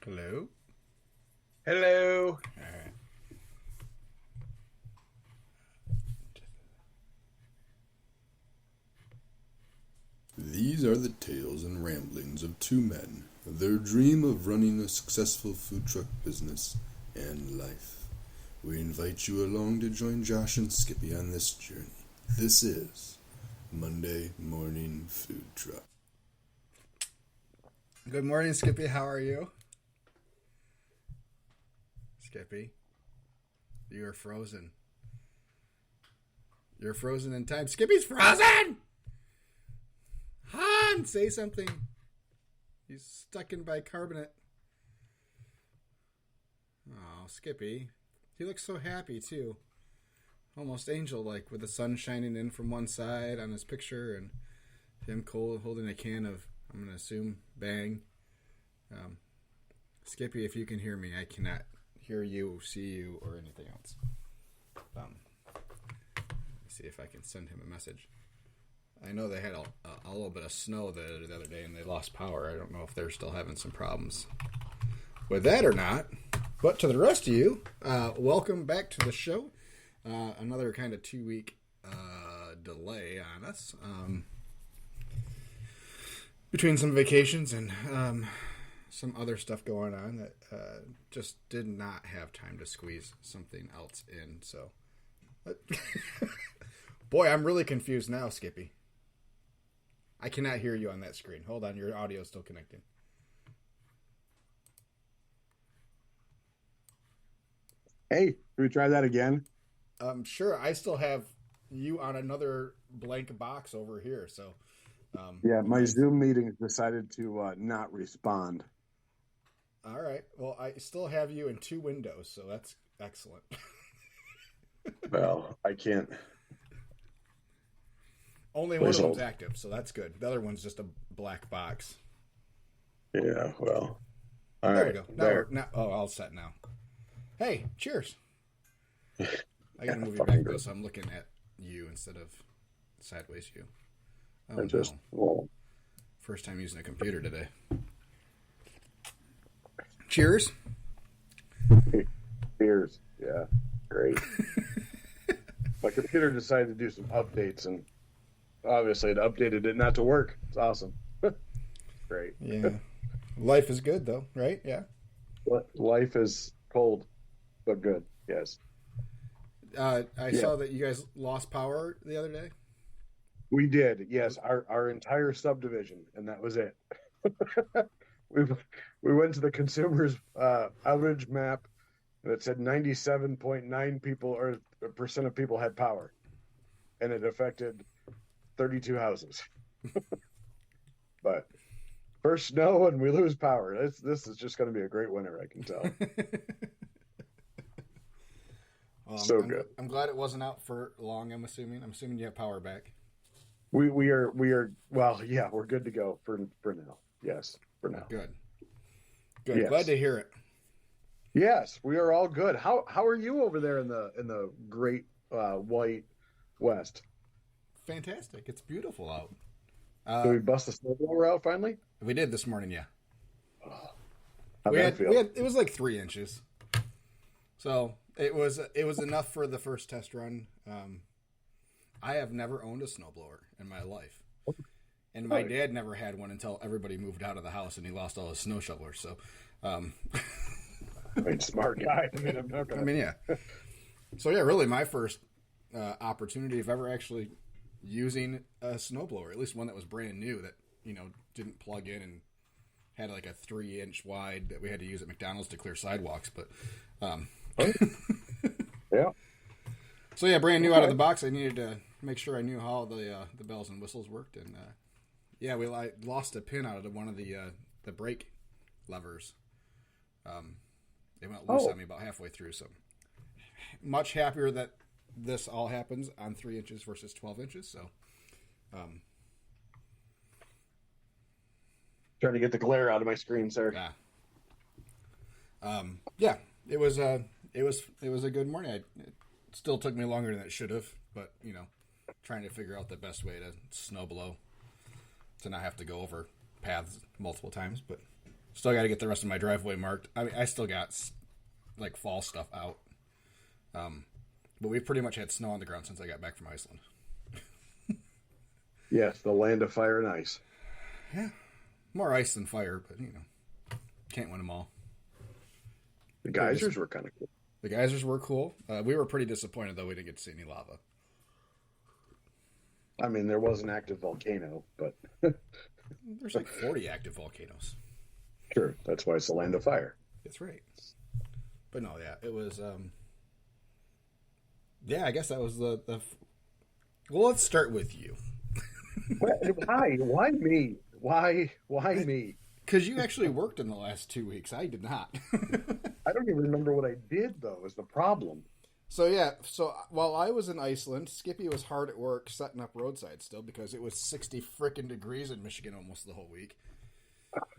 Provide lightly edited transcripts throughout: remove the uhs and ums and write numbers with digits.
Hello. Hello. All right. These are the tales and ramblings of two men, their dream of running a successful food truck business and life. We invite you along to join Josh and Skippy on this journey. This is Monday Morning Food Truck. Good morning, Skippy. How are you? Skippy, you are frozen. You're frozen in time. Skippy's frozen! Han, say something. He's stuck in bicarbonate. Oh, Skippy. He looks so happy, too. Almost angel-like, with the sun shining in from one side on his picture and him cold holding a can of, I'm going to assume, Bang. Skippy, if you can hear me, I cannot hear you, see you, or anything else. Let's see if I can send him a message. I know they had a little bit of snow the other day and they lost power. I don't know if they're still having some problems with that or not. But to the rest of you, welcome back to the show. Another kind of 2-week delay on us. Between some vacations and some other stuff going on that just did not have time to squeeze something else in. So, boy, I'm really confused now, Skippy. I cannot hear you on that screen. Hold on, your audio is still connecting. Hey, can we try that again? Sure. I still have you on another blank box over here. So, Yeah, my Zoom meeting decided to not respond. All right. Well, I still have you in 2 windows, so that's excellent. Well, I can't. Only one of them's active, so that's good. The other one's just a black box. Yeah, well. All there right. You go. Now, all set now. Hey, cheers. I gotta move you back though, so I'm looking at you instead of sideways you. Oh, well, first time using a computer today. Cheers. Cheers. Yeah, great. My computer decided to do some updates, and obviously it updated it not to work. It's awesome. Great. Yeah. Life is good, though, right? Yeah. Life is cold, but good. Yes. I saw that you guys lost power the other day. We did. Yes, our entire subdivision, and that was it. We went to the consumer's outage map, and it said 97.9 people or percent of people had power, and it affected 32 houses. But first snow and we lose power. This is just going to be a great winter, I can tell. So good. I'm glad it wasn't out for long. I'm assuming you have power back. We are well, yeah, we're good to go for now. Yes, for now. Good. Yes. Glad to hear it. Yes, we are all good. How are you over there in the great white west? Fantastic. It's beautiful out. Did we bust the snowblower out finally? We did this morning, yeah. Oh, it was like 3 inches. So it was enough for the first test run. I have never owned a snowblower in my life. And my dad never had one until everybody moved out of the house and he lost all his snow shovelers. So, smart guy. Yeah. So yeah, really my first opportunity of ever actually using a snowblower, at least one that was brand new that, didn't plug in and had like a 3-inch wide that we had to use at McDonald's to clear sidewalks. But, yeah. So yeah, brand new out of the box. I needed to make sure I knew how the bells and whistles worked, and yeah, we lost a pin out of one of the brake levers. They went loose on me about halfway through. So much happier that this all happens on 3 inches versus 12 inches. So, trying to get the glare out of my screen, sir. Yeah. Yeah, it was a good morning. It still took me longer than it should have, but trying to figure out the best way to snow blow to not have to go over paths multiple times. But Still got to get the rest of my driveway marked. I mean, I still got like fall stuff out. But we've pretty much had snow on the ground since I got back from Iceland. Yes, the land of fire and ice. Yeah, more ice than fire, but can't win them all. The geysers were kind of cool. The geysers were cool. We were pretty disappointed though we didn't get to see any lava. I mean, there was an active volcano, but There's like 40 active volcanoes. sure, that's why it's the land of fire. That's right. But no, yeah, it was. Yeah, I guess that was the. Well, let's start with you. Why? Why me? Why me? Because you actually worked in the last 2 weeks. I did not. I don't even remember what I did, though, is the problem. So, yeah. So, while I was in Iceland, Skippy was hard at work setting up roadside still because it was 60 frickin' degrees in Michigan almost the whole week.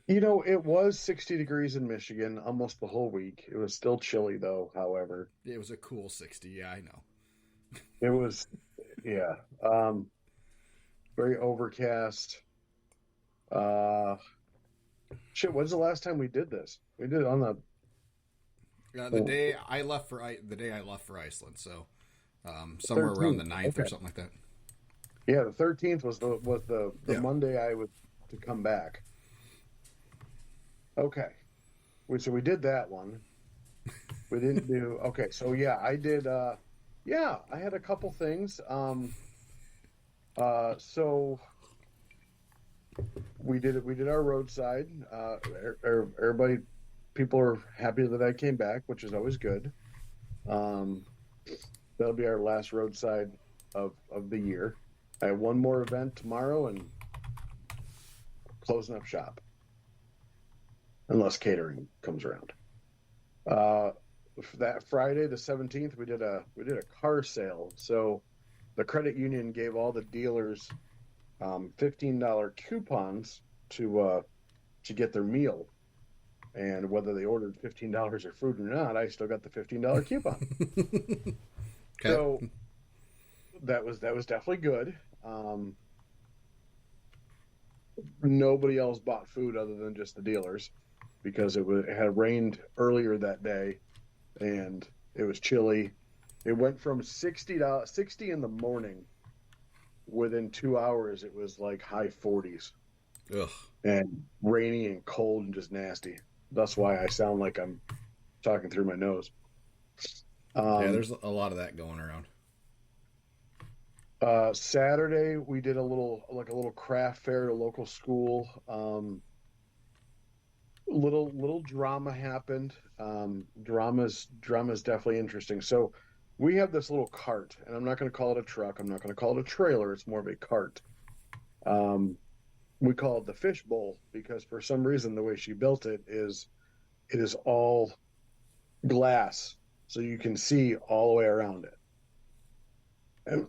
It was 60 degrees in Michigan almost the whole week. It was still chilly, though, however. It was a cool 60. Yeah, I know. It was, yeah. Very overcast. Shit, when's the last time we did this? We did it on the day I left for Iceland, so somewhere 13th. around the 9th Okay. or something like that. Yeah, the 13th was the Yeah. Monday I was to come back. Okay. So we did that one. We didn't do okay, so yeah, I did I had a couple things. So we did our roadside. Everybody, people are happy that I came back, which is always good. That'll be our last roadside of the year. I have one more event tomorrow and closing up shop, unless catering comes around. That Friday, the 17th, we did a car sale. So the credit union gave all the dealers $15 coupons to get their meal. And whether they ordered $15 of food or not, I still got the $15 coupon. Okay. So that was definitely good. Nobody else bought food other than just the dealers because it had rained earlier that day and it was chilly. It went from $60 in the morning. Within 2 hours, it was like high 40s. Ugh. And rainy and cold and just nasty. That's why I sound like I'm talking through my nose. Yeah, there's a lot of that going around. Saturday we did a little craft fair at a local school. Little drama happened. Drama's definitely interesting. So we have this little cart, and I'm not going to call it a truck. I'm not going to call it a trailer. It's more of a cart. We call it the fish bowl because for some reason the way she built it is all glass, so you can see all the way around it.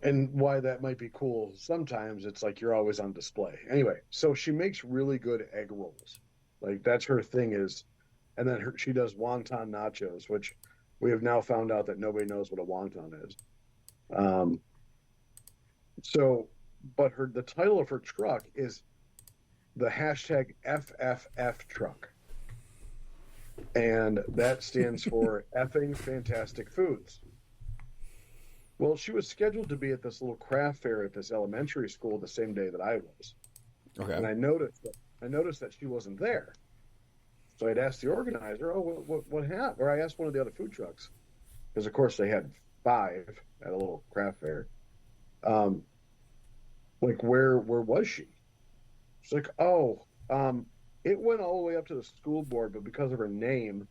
And why that might be cool, sometimes it's like you're always on display. Anyway, so she makes really good egg rolls. Like that's her thing is, and then she does wonton nachos, which we have now found out that nobody knows what a wonton is. But the title of her truck is the hashtag FFF truck. And that stands for effing fantastic foods. Well, she was scheduled to be at this little craft fair at this elementary school the same day that I was. Okay. And I noticed that she wasn't there. So I'd asked the organizer, "Oh, what happened?" Or I asked one of the other food trucks, because of course they had 5 at a little craft fair. Like where was she? She's like, "Oh, it went all the way up to the school board, but because of her name,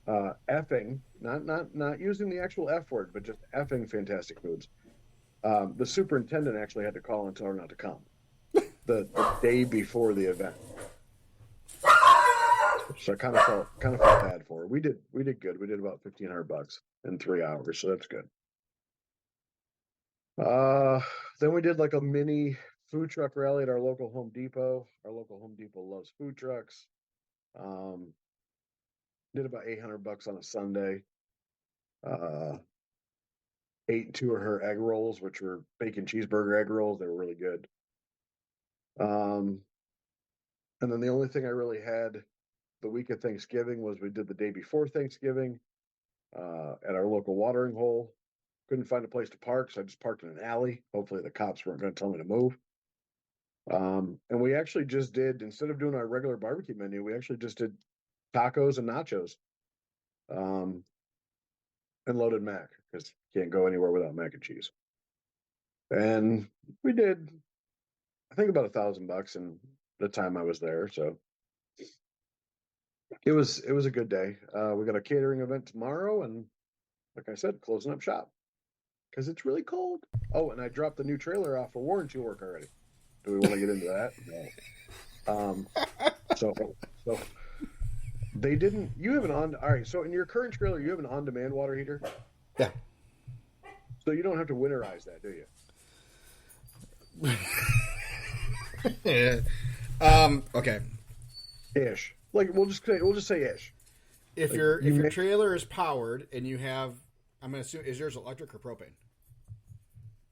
effing, not using the actual F word, but just effing fantastic foods. The superintendent actually had to call and tell her not to come the day before the event." So I kind of felt bad for her. We did good. We did about $1,500 in 3 hours, so that's good. Then we did like a mini food truck rally at our local Home Depot. Our local Home Depot loves food trucks. Did about $800 on a Sunday. Ate 2 of her egg rolls, which were bacon cheeseburger egg rolls. They were really good. And then the only thing I really had the week of Thanksgiving was we did the day before Thanksgiving at our local watering hole. Couldn't find a place to park, so I just parked in an alley. Hopefully the cops weren't going to tell me to move. And we actually just did, instead of doing our regular barbecue menu, we actually just did tacos and nachos. And loaded mac, because you can't go anywhere without mac and cheese. And we did, I think, about $1,000 in the time I was there. So it was a good day. We got a catering event tomorrow, and like I said, closing up shop because it's really cold. Oh, and I dropped the new trailer off for warranty work already. Do we want to get into that? No. So they didn't. You have an on. All right. So in your current trailer, you have an on-demand water heater. Yeah. So you don't have to winterize that, do you? Yeah. Okay. Ish. Like we'll just say ish. If Like, your trailer is powered and you have, I'm gonna assume, is yours electric or propane?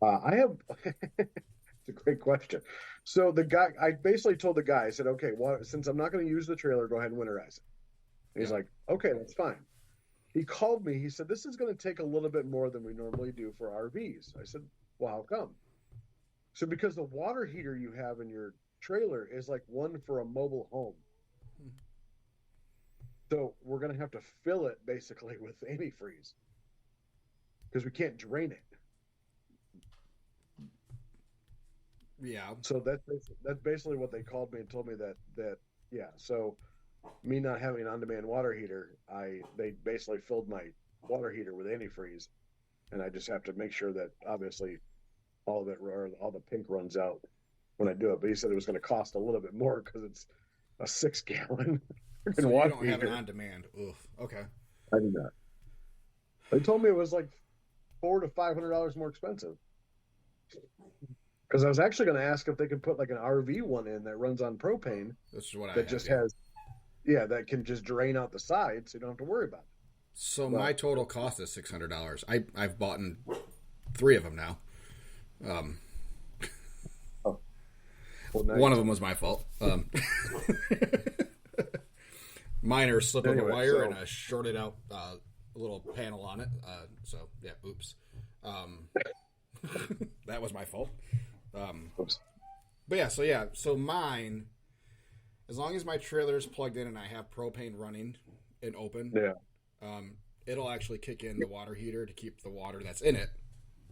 I have. It's a great question. So the guy, I basically told the guy, I said, okay, well, since I'm not going to use the trailer, go ahead and winterize it. And he's like, okay, that's fine. He called me. He said, this is going to take a little bit more than we normally do for RVs. I said, well, how come? So because the water heater you have in your trailer is like one for a mobile home. So we're going to have to fill it basically with antifreeze because we can't drain it. Yeah. So that's basically what they called me and told me that yeah. So me not having an on-demand water heater, they basically filled my water heater with antifreeze, and I just have to make sure that obviously all of it or all the pink runs out when I do it. But he said it was going to cost a little bit more because it's a 6-gallon So water you don't have heater. it on demand. Oof. Okay. I do not. They told me it was like $400 to $500 more expensive. Because I was actually going to ask if they could put like an RV one in that runs on propane This is what I that have, just yeah. has, that can just drain out the sides, so you don't have to worry about it. So Well- my total cost is $600. I've bought in 3 of them now. Well, now One you- of them was my fault. Mine are slipping Anyway, a wire, so- and I shorted out a little panel on it. So yeah, oops. That was my fault. Oops. But yeah, so mine, as long as my trailer is plugged in and I have propane running and open, Yeah. it'll actually kick in the water heater to keep the water that's in it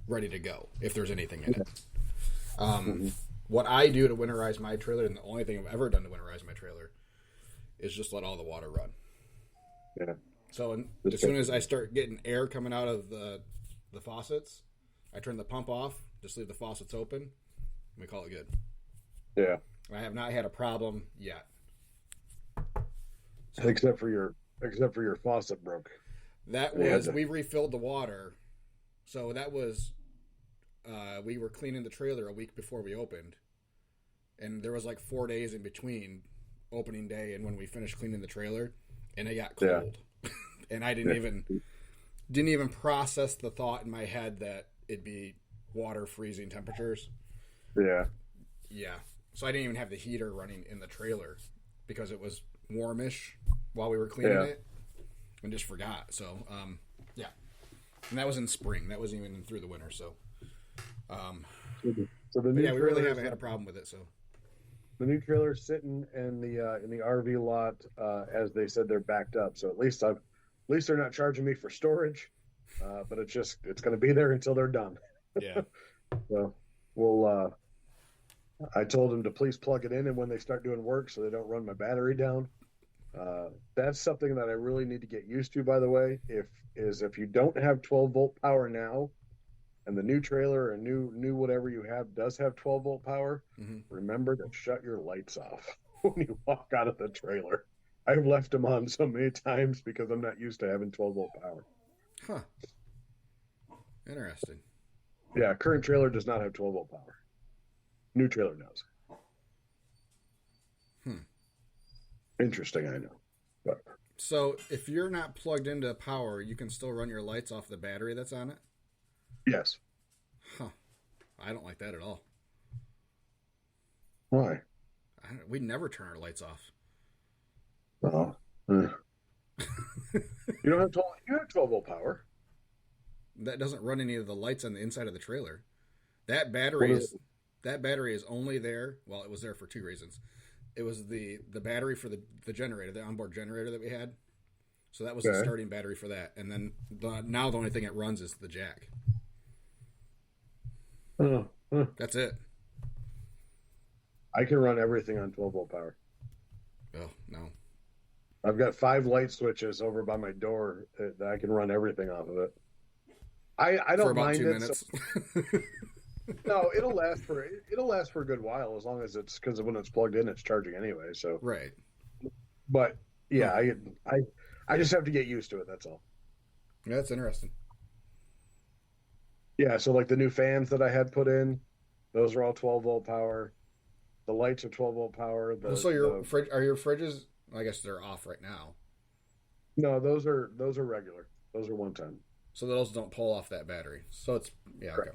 ready to go if there's anything in it. What I do to winterize my trailer, and the only thing I've ever done to winterize my trailer, is just let all the water run. Yeah. So as soon as I start getting air coming out of the faucets, I turn the pump off, just leave the faucets open, and we call it good. Yeah. I have not had a problem yet. So Except for your faucet broke. that Yeah, was, we refilled the water. So that was, we were cleaning the trailer a week before we opened. And there was like 4 days in between opening day and when we finished cleaning the trailer, and it got cold. And I didn't even process the thought in my head that it'd be water freezing temperatures. Yeah. Yeah. So I didn't even have the heater running in the trailer because it was warmish while we were cleaning it, and just forgot. So, yeah. And that was in spring. That wasn't even through the winter. So, So the new yeah, we really trailer haven't is- had a problem with it. So, the new trailer's sitting in the RV lot, as they said they're backed up. So at least they're not charging me for storage, but it's going to be there until they're done. yeah. So we'll. I told them to please plug it in, and when they start doing work, so they don't run my battery down. That's something that I really need to get used to. By the way, if you don't have 12-volt power now, and the new trailer or new whatever you have does have 12-volt power, remember to shut your lights off when you walk out of the trailer. I've left them on so many times because I'm not used to having 12-volt power. Huh. Interesting. Yeah, current trailer does not have 12-volt power. New trailer does. Interesting, I know. But So if you're not plugged into power, you can still run your lights off the battery that's on it? yes. Huh. I don't like that at all. Why? We never turn our lights off. Oh, Uh, you don't have 12. You have 12-volt power. That doesn't run any of the lights on the inside of the trailer. That What battery is is that battery is only there. Well, it was there for two reasons. It was the battery for the generator, the onboard generator that we had. So that was the Okay. starting battery for that. And then now the only thing it runs is the jack. Oh, huh. That's it. I can run everything on 12-volt power. Oh no. I've got 5 light switches over by my door that I can run everything off of it. I For don't about mind 2 it. minutes. No, it'll last for a good while as long as it's because when it's plugged in, it's charging anyway. So, Right. but yeah, I just have to get used to it. That's all. Yeah, that's interesting. Yeah, so like the new fans that I had put in, those are all 12-volt power. The lights are 12-volt power. So your fridge are your fridges? I guess they're off right now. No, those are regular. Those are 110. So those don't pull off that battery. So it's yeah, okay.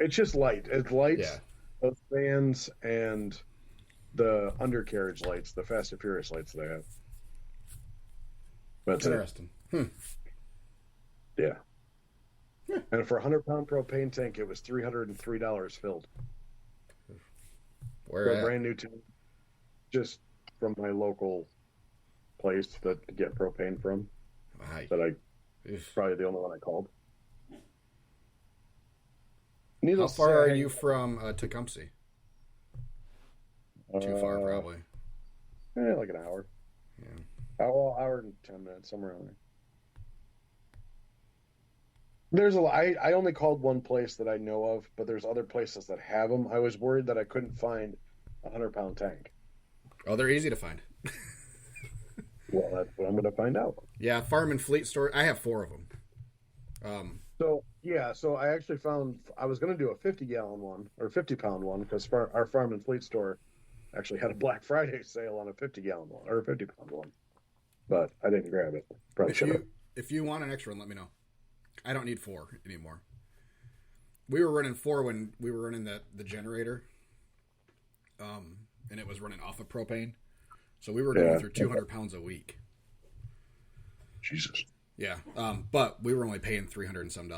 It's just light. It's lights, Yeah. those fans, and the undercarriage lights, the Fast and Furious lights they have. That's it. Interesting. Yeah. And for a 100-pound propane tank, it was $303 filled. Where For a at? brand new tank, just from my local place that to get propane from. That I Oof. probably the only one I called. How Needless to far say, are I- you from Tecumseh? Too far, probably. Like an hour. Yeah. Hour and 10 minutes, somewhere around there. There's a lot. I only called one place that I know of, but there's other places that have them. I was worried that I couldn't find a 100-pound tank. Oh, they're easy to find. Well, that's what I'm going to find out. Yeah, Farm and Fleet store. I have 4 of them. So I actually found I was going to do a 50-gallon one or 50-pound one because our Farm and Fleet store actually had a Black Friday sale on a 50-gallon one or a 50-pound one, but I didn't grab it. Probably should have. If you want an extra one, let me know. I don't need 4 anymore. We were running 4 when we were running the generator, and it was running off of propane. So we were going through 200 pounds a week. Jesus. Yeah, but we were only paying $300 and some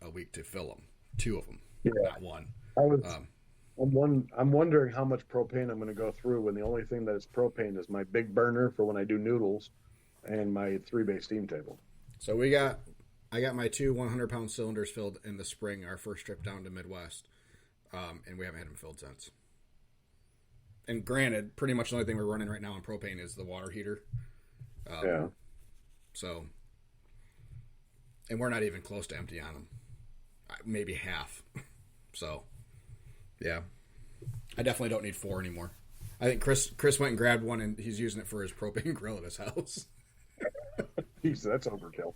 a week to fill them, 2 of them, not one. I'm wondering how much propane I'm going to go through when the only thing that is propane is my big burner for when I do noodles and my 3-bay steam table. So I got my 2 100-pound cylinders filled in the spring, our first trip down to Midwest, and we haven't had them filled since. And granted, pretty much the only thing we're running right now on propane is the water heater. Yeah. So, and we're not even close to empty on them. Maybe half. So, yeah. I definitely don't need 4 anymore. I think Chris went and grabbed one, and he's using it for his propane grill at his house. Jeez, that's overkill.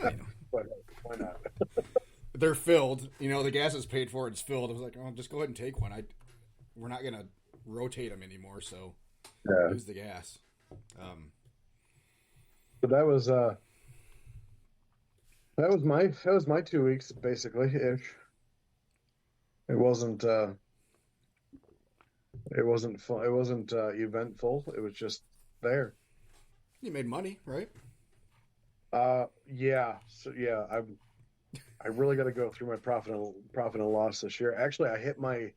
I know. But why not? They're filled. The gas is paid for. It's filled. I was like, oh, just go ahead and take one. We're not going to rotate them anymore, so Yeah. use the gas. But that was my 2 weeks basically ish. It wasn't fun. It wasn't eventful. It was just there. You made money, right? Yeah. So yeah, I really got to go through my profit and loss this year. Actually, I hit my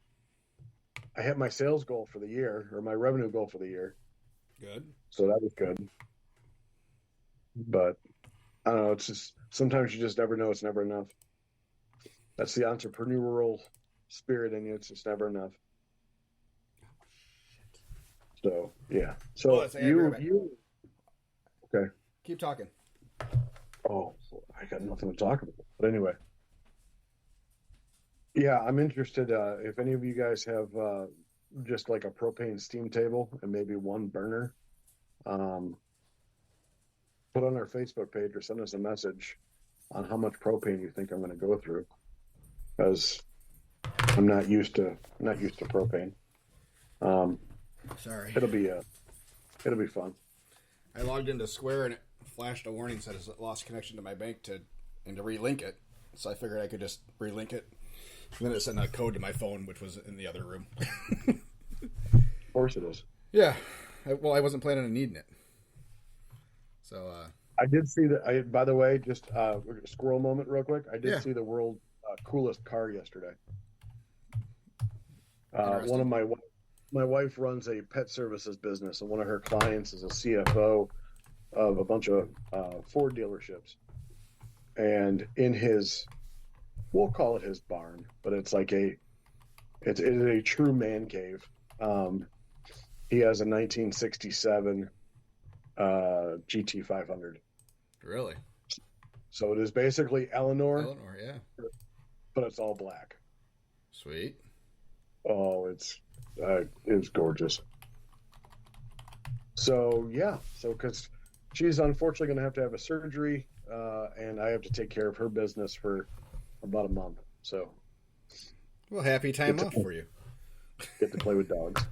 sales goal for the year, or my revenue goal for the year. Good. So that was good. But I don't know. It's just sometimes you just never know. It's never enough. That's the entrepreneurial spirit in you. It's just never enough. So yeah. So Well, let's say I agree with you. Okay. Keep talking. Oh, I got nothing to talk about. But anyway. Yeah, I'm interested. If any of you guys have just like a propane steam table and maybe one burner, put on our Facebook page or send us a message on how much propane you think I'm going to go through, because I'm not used to propane. Sorry. It'll be fun. I logged into Square and it flashed a warning said it's lost connection to my bank to relink it. So I figured I could just relink it. And then it sent a code to my phone, which was in the other room. Of course it is. Yeah. I wasn't planning on needing it. So I did see that. By the way, just squirrel moment, real quick. I did yeah, see the world coolest car yesterday. One of interesting. my wife runs a pet services business, and one of her clients is a CFO of a bunch of Ford dealerships. And in his, we'll call it his barn, but it is a true man cave. Um, he has a 1967 GT 500. Really, So it is basically Eleanor, Eleanor. Yeah, but it's all black. sweet. Oh, it's gorgeous. So yeah, so because she's unfortunately going to have a surgery, and I have to take care of her business for about a month. So Well, happy get time to off for you. get to play with dogs.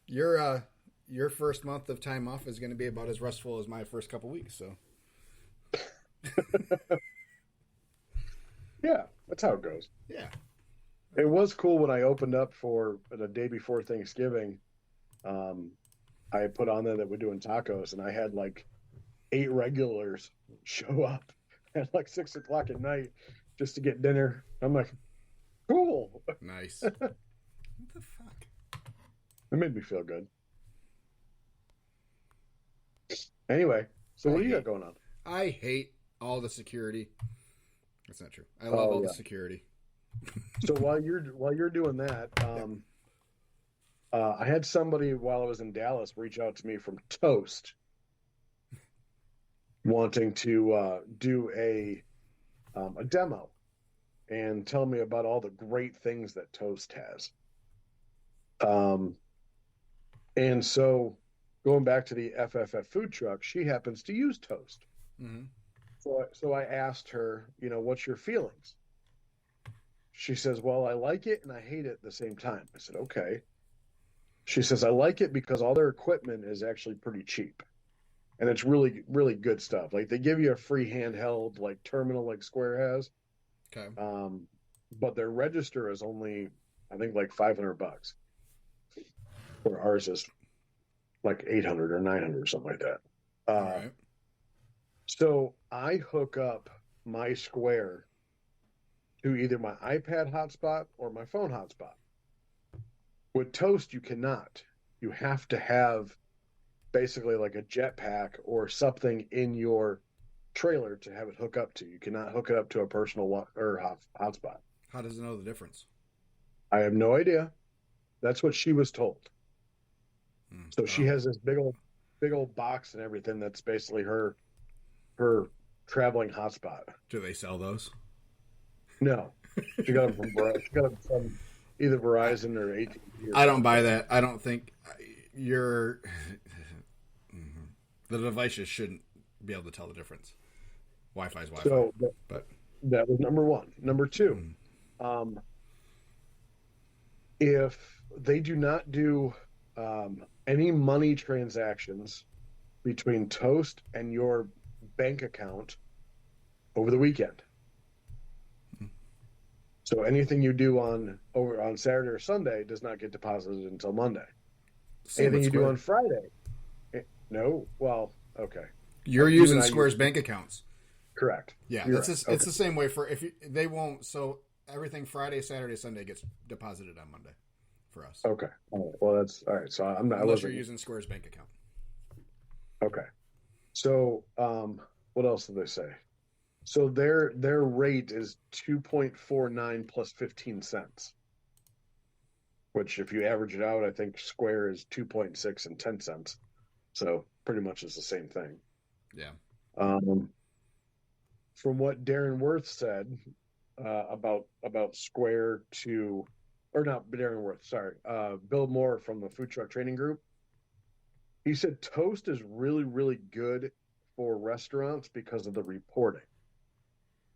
Your first month of time off is going to be about as restful as my first couple weeks. So Yeah, that's how it goes. yeah, It was cool when I opened up for the day before Thanksgiving. Um, I put on there that we're doing tacos, and I had like 8 regulars show up at like 6 o'clock at night just to get dinner. I'm like, cool. nice. What the fuck? It made me feel good. Anyway, so what do you got going on? I hate all the security. That's not true. I love Oh all the yeah. security. So while you're doing that, I had somebody while I was in Dallas reach out to me from Toast, wanting to do a demo and tell me about all the great things that Toast has. Um, and so going back to the FFF food truck, she happens to use Toast. Mm-hmm. So I asked her, what's your feelings? She says, well, I like it and I hate it at the same time. I said, okay. She says, I like it because all their equipment is actually pretty cheap. And it's really, really good stuff. Like they give you a free handheld, like terminal, like Square has. Okay. But their register is only, I think, like $500. Or ours is like 800 or 900 or something like that. All right. So I hook up my Square to either my iPad hotspot or my phone hotspot. With Toast, you cannot. You have to have basically like a jetpack or something in your trailer to have it hook up to. You cannot hook it up to a personal or hotspot. How does it know the difference? I have no idea. That's what she was told. So she Oh. has this big old box and everything. That's basically her traveling hotspot. Do they sell those? No, she got them from either Verizon or AT&T. I don't buy that. I don't think your the devices shouldn't be able to tell the difference. Wi-Fi is Wi-Fi. So but that was number one. Number two, if they do not do any money transactions between Toast and your bank account over the weekend. So anything you do on Saturday or Sunday does not get deposited until Monday. Anything you do on Friday, no. Well, okay. You're using Square's bank accounts. Correct. Yeah, it's the same way for they won't. So everything Friday, Saturday, Sunday gets deposited on Monday for us. Okay. All right. Well, that's all right. So I'm not. Unless you're using Square's bank account. Okay. So what else did they say? So their rate is 2.49 plus 15 cents, which if you average it out, I think Square is 2.6 and 10 cents. So pretty much it's the same thing. Yeah. From what Darren Worth said about Square or not Darren Worth, sorry, Bill Moore from the Food Truck Training Group, he said Toast is really, really good for restaurants because of the reporting.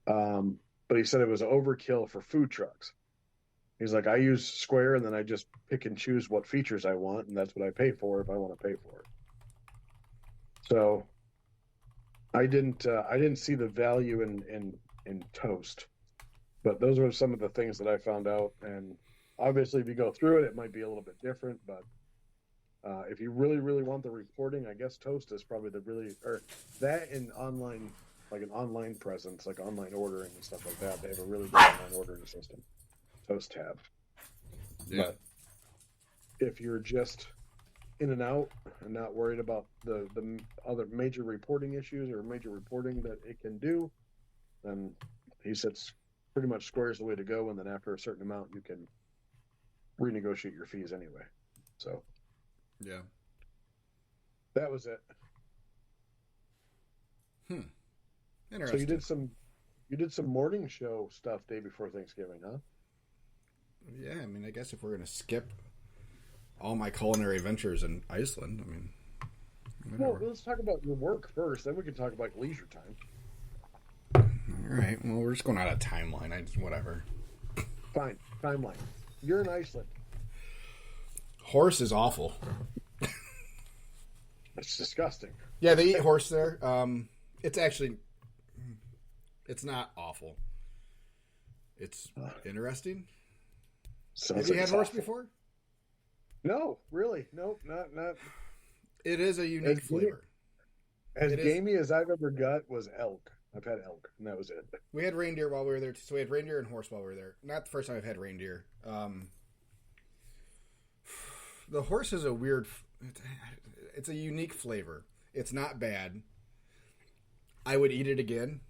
But he said it was overkill for food trucks. He's like, I use Square and then I just pick and choose what features I want, and that's what I pay for if I want to pay for it. So I didn't see the value in Toast, but those were some of the things that I found out. And obviously, if you go through it, it might be a little bit different, but If you really, really want the reporting, I guess Toast is probably or that in online, like an online presence, like online ordering and stuff like that. They have a really good online ordering system. Toast tab. Yeah. But if you're just in and out and not worried about the other major reporting issues or major reporting that it can do, then he says pretty much squares the way to go. And then after a certain amount, you can renegotiate your fees anyway. So Yeah. that was it. Interesting. So you did some morning show stuff day before Thanksgiving, huh? Yeah, I mean, I guess if we're gonna skip all my culinary ventures in Iceland, I mean, Well, whatever. let's talk about your work first, then we can talk about leisure time. All right. Well, we're just going out of timeline. Whatever. Fine, timeline. You're in Iceland. Horse is awful. That's disgusting. Yeah, they eat horse there. It's not awful. It's interesting. Sounds Have you like had it's horse awful. before? No, really, nope, not. It is a unique It's flavor. As It is- gamey as I've ever got was elk. I've had elk, and that was it. We had reindeer while we were there, so we had reindeer and horse while we were there. Not the first time I've had reindeer. The horse is a weird. It's a unique flavor. It's not bad. I would eat it again.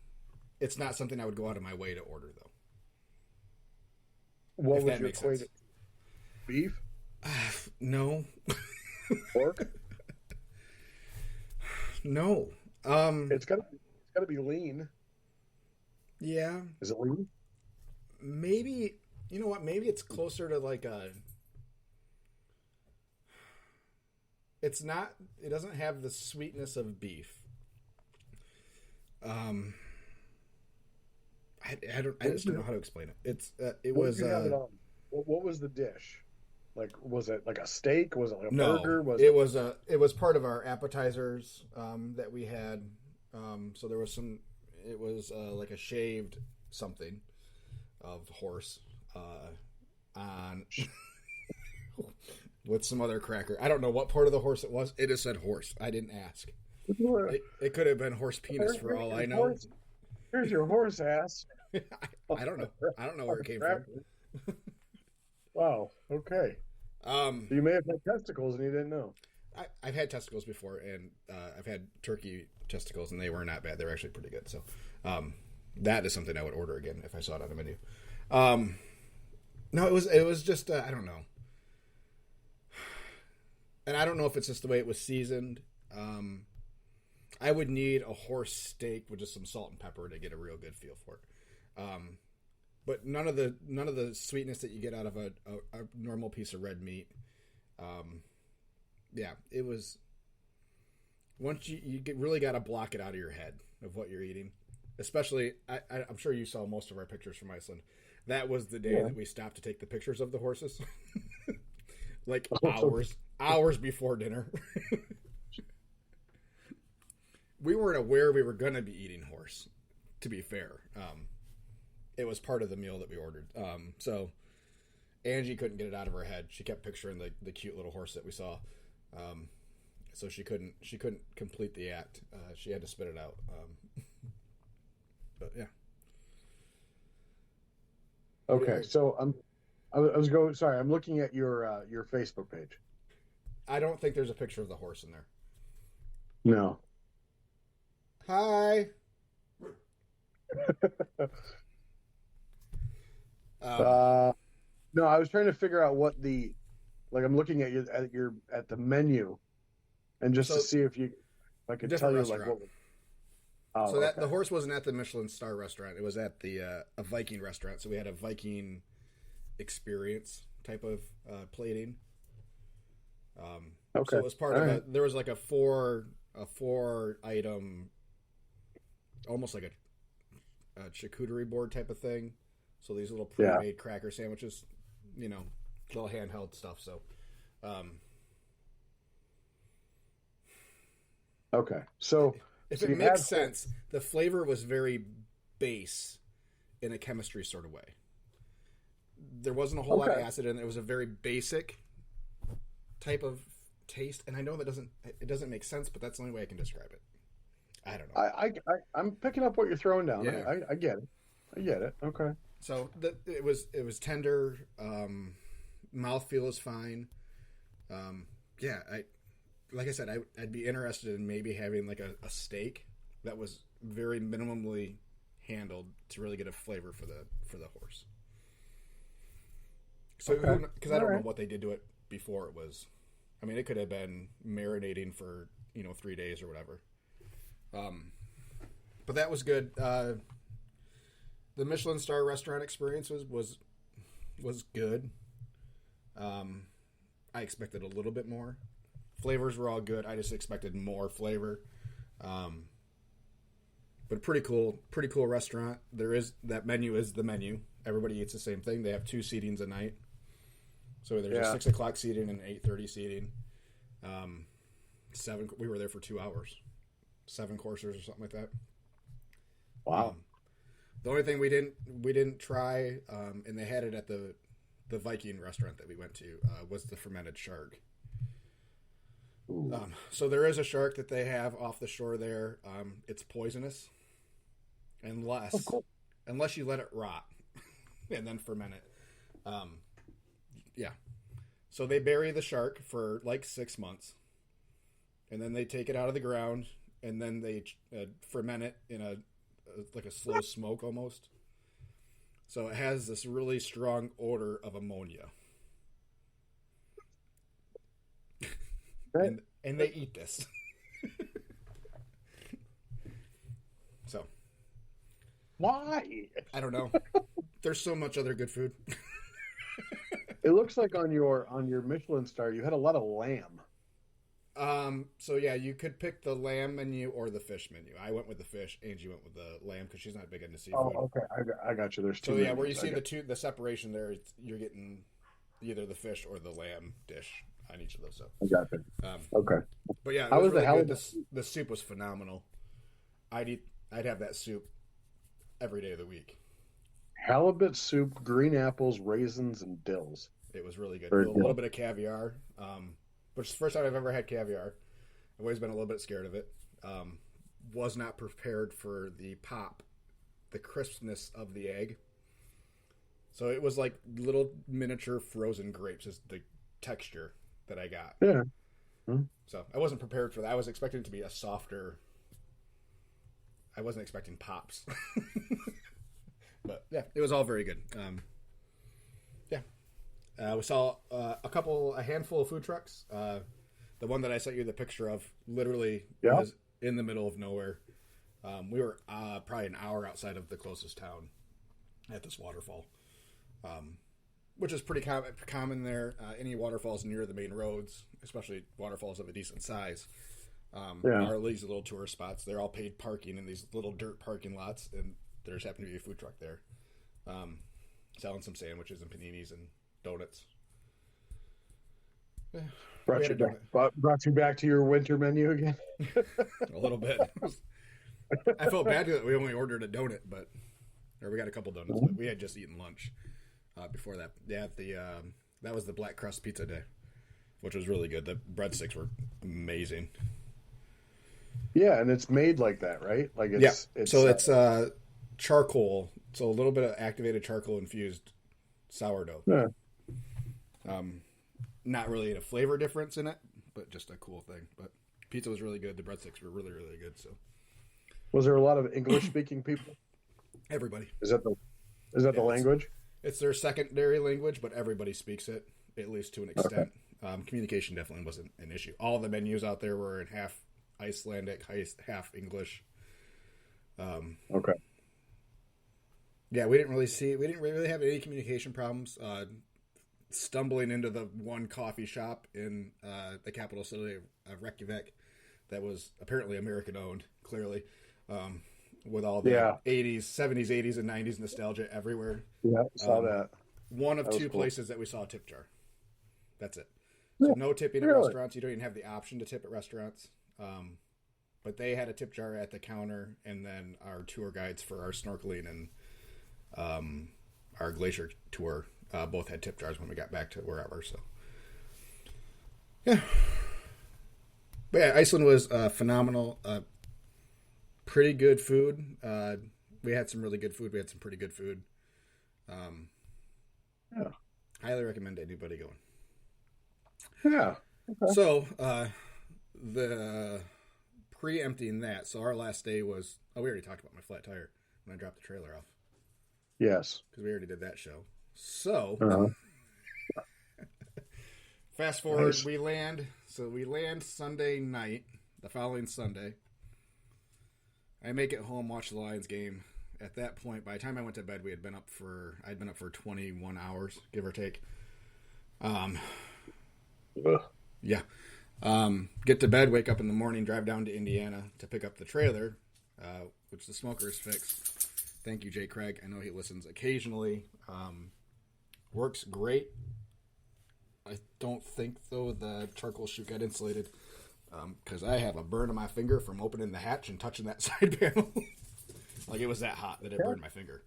It's not something I would go out of my way to order, though. What If was that your makes plate? sense. Beef, No, pork. no. It's gotta be lean. Yeah, Is it lean? maybe. You know what? Maybe it's closer to like a. It's not. It doesn't have the sweetness of beef. I just don't know how to explain it. It What was did you have it on? What was the dish? Like, was it like a steak? Was it like a no. burger? It was part of our appetizers that we had. So there was some. It was like a shaved something of horse on with some other cracker. I don't know what part of the horse it was. It just said horse. I didn't ask. It could have been horse penis for all I know. Here's your horse ass. I don't know. I don't know where it came from. Wow. Okay. You may have had testicles and you didn't know. I've had testicles before, and I've had turkey testicles, and they were not bad. They were actually pretty good. So that is something I would order again if I saw it on the menu. No, it was just I don't know, and I don't know if it's just the way it was seasoned. I would need a horse steak with just some salt and pepper to get a real good feel for it. But none of the sweetness that you get out of a normal piece of red meat. Yeah, it was. Once you really got to block it out of your head of what you're eating. Especially, I'm sure you saw most of our pictures from Iceland. That was the day that we stopped to take the pictures of the horses, like hours before dinner. We weren't aware we were going to be eating horse, to be fair. It was part of the meal that we ordered. So Angie couldn't get it out of her head. She kept picturing the cute little horse that we saw. So she couldn't complete the act. She had to spit it out. But yeah. Okay, so I was going. Sorry, I'm looking at your Facebook page. I don't think there's a picture of the horse in there. No. Hi. No, I was trying to figure out what I'm looking at at the menu, and just to see if I could tell you like what. Oh, so okay. the horse wasn't at the Michelin star restaurant. It was at a Viking restaurant. So we had a Viking experience type of plating. Okay. So it was part of there was like a four item, almost like a charcuterie board type of thing. So these little pre-made cracker sandwiches, little handheld stuff. So, okay. So if it makes sense, the flavor was very base in a chemistry sort of way. There wasn't a whole lot of acid in it. It was a very basic type of taste, and I know it doesn't make sense, but that's the only way I can describe it. I don't know. I'm picking up what you're throwing down. Yeah. I get it. I get it. Okay. So it was tender. Mouthfeel is fine. Yeah, like I said, I'd be interested in maybe having like a steak that was very minimally handled to really get a flavor for the horse. So because I don't know what they did to it before it was. I mean, it could have been marinating for 3 days or whatever. But that was good. The Michelin star restaurant experience was good. I expected a little bit more. Flavors were all good. I just expected more flavor. But pretty cool restaurant. That menu is the menu. Everybody eats the same thing. They have 2 seatings a night. So there's a 6 o'clock seating and an 8:30 seating. We were there for 2 hours. 7 coursers or something like that. Wow. The only thing we didn't try, and they had it at the Viking restaurant that we went to, was the fermented shark. So there is a shark that they have off the shore there. It's poisonous, unless you let it rot and then ferment it. Yeah. So they bury the shark for like 6 months, and then they take it out of the ground, and then they ferment it in a slow smoke almost. So it has this really strong odor of ammonia. Right. And they eat this. So. Why? I don't know. There's so much other good food. It looks like on your Michelin star, you had a lot of lamb. So yeah, you could pick the lamb menu or the fish menu. I went with the fish. Angie went with the lamb because she's not big into seafood. Oh, okay. I got you. There's 2. So yeah, where you see the separation there, you're getting either the fish or the lamb dish on each of those. So I got it. Okay. But yeah, it How was was really the good. The soup was phenomenal. I'd have that soup every day of the week. Halibut soup, green apples, raisins, and dills. It was really good. Very A little bit of caviar, which is the first time I've ever had caviar. I've always been a little bit scared of it. Was not prepared for the crispness of the egg. So it was like little miniature frozen grapes is the texture that I got. Yeah. So I wasn't prepared for that. I was expecting it to be a softer. I wasn't expecting pops. But yeah, it was all very good. We saw a handful of food trucks. The one that I sent you the picture of literally was in the middle of nowhere. We were probably an hour outside of the closest town at this waterfall, which is pretty common there. Any waterfalls near the main roads, especially waterfalls of a decent size, are these little tourist spots. They're all paid parking in these little dirt parking lots, and there just happened to be a food truck there selling some sandwiches and paninis and donuts. Yeah, brought you back to your winter menu again? A little bit. I felt bad that we only ordered a donut, or we got a couple donuts, but we had just eaten lunch before that. Yeah, that was the black crust pizza day, which was really good. The breadsticks were amazing. Yeah, and it's made like that, right? Like it's charcoal. So a little bit of activated charcoal infused sourdough. Yeah. Not really a flavor difference in it, but just a cool thing. But pizza was really good. The breadsticks were really, really good. So, was there a lot of English speaking people? Everybody. Is that the language? It's their secondary language, but everybody speaks it, at least to an extent. Okay. Communication definitely wasn't an issue. All the menus out there were in half Icelandic, half English. Okay. Yeah, we didn't really have any communication problems. Stumbling into the one coffee shop in the capital city of Reykjavik that was apparently American owned, clearly, with all the 80s, 70s, 80s, and 90s nostalgia everywhere. Yeah, saw that. One of 2 places that we saw a tip jar. That's it. So no tipping at restaurants. You don't even have the option to tip at restaurants. But they had a tip jar at the counter, and then our tour guides for our snorkeling and our glacier tour both had tip jars when we got back to wherever. So, yeah, But yeah, Iceland was phenomenal. Pretty good food. We had some really good food. We had some pretty good food. Yeah. Highly recommend anybody going. Yeah. Okay. So, the preempting that, so our last day was, we already talked about my flat tire when I dropped the trailer off. Yes. Because we already did that show. So, fast forward, Nice. we land Sunday night, the following Sunday. I make it home, watch the Lions game. At that point, by the time I went to bed, I'd been up for 21 hours, give or take. Yeah. Get to bed, wake up in the morning, drive down to Indiana to pick up the trailer, which the smoker's fixed. Thank you, Jay Craig. I know he listens occasionally. Works great. I don't think, though, the charcoal chute got insulated because I have a burn on my finger from opening the hatch and touching that side panel. Like, it was that hot that it burned my finger.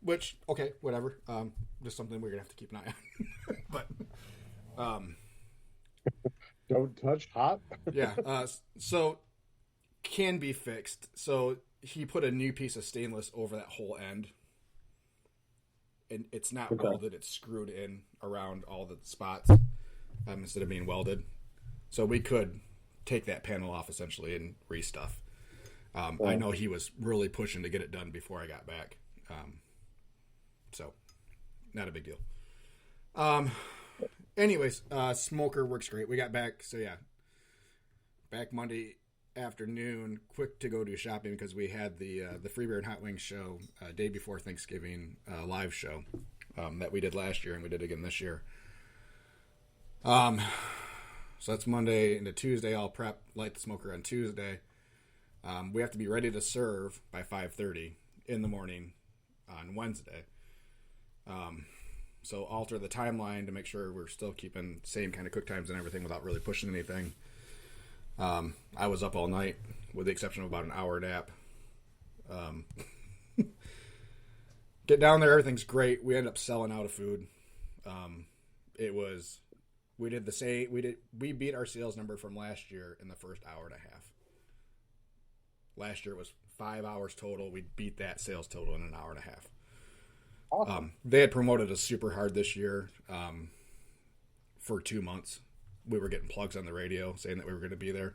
Which, okay, whatever. Just something we're going to have to keep an eye on. But, Don't touch hot. yeah. So, can be fixed. So, he put a new piece of stainless over that whole end. And it's not welded. It's screwed in around all the spots instead of being welded. So, we could take that panel off, essentially, and restuff. I know he was really pushing to get it done before I got back. So, not a big deal. Anyways, smoker works great. We got back, so yeah. Back Monday afternoon, quick to go do shopping because we had the Free Beer and Hot Wings show day before Thanksgiving live show that we did last year and we did again this year. So that's Monday into Tuesday. I'll light the smoker on Tuesday. We have to be ready to serve by 5:30 in the morning on Wednesday. So alter the timeline to make sure we're still keeping same kind of cook times and everything without really pushing anything. I was up all night with the exception of about an hour nap. Get down there, everything's great. We end up selling out of food. We beat our sales number from last year in the first hour and a half. Last year it was 5 hours total. We beat that sales total in an hour and a half. Awesome. They had promoted us super hard this year for 2 months. We were getting plugs on the radio saying that we were going to be there.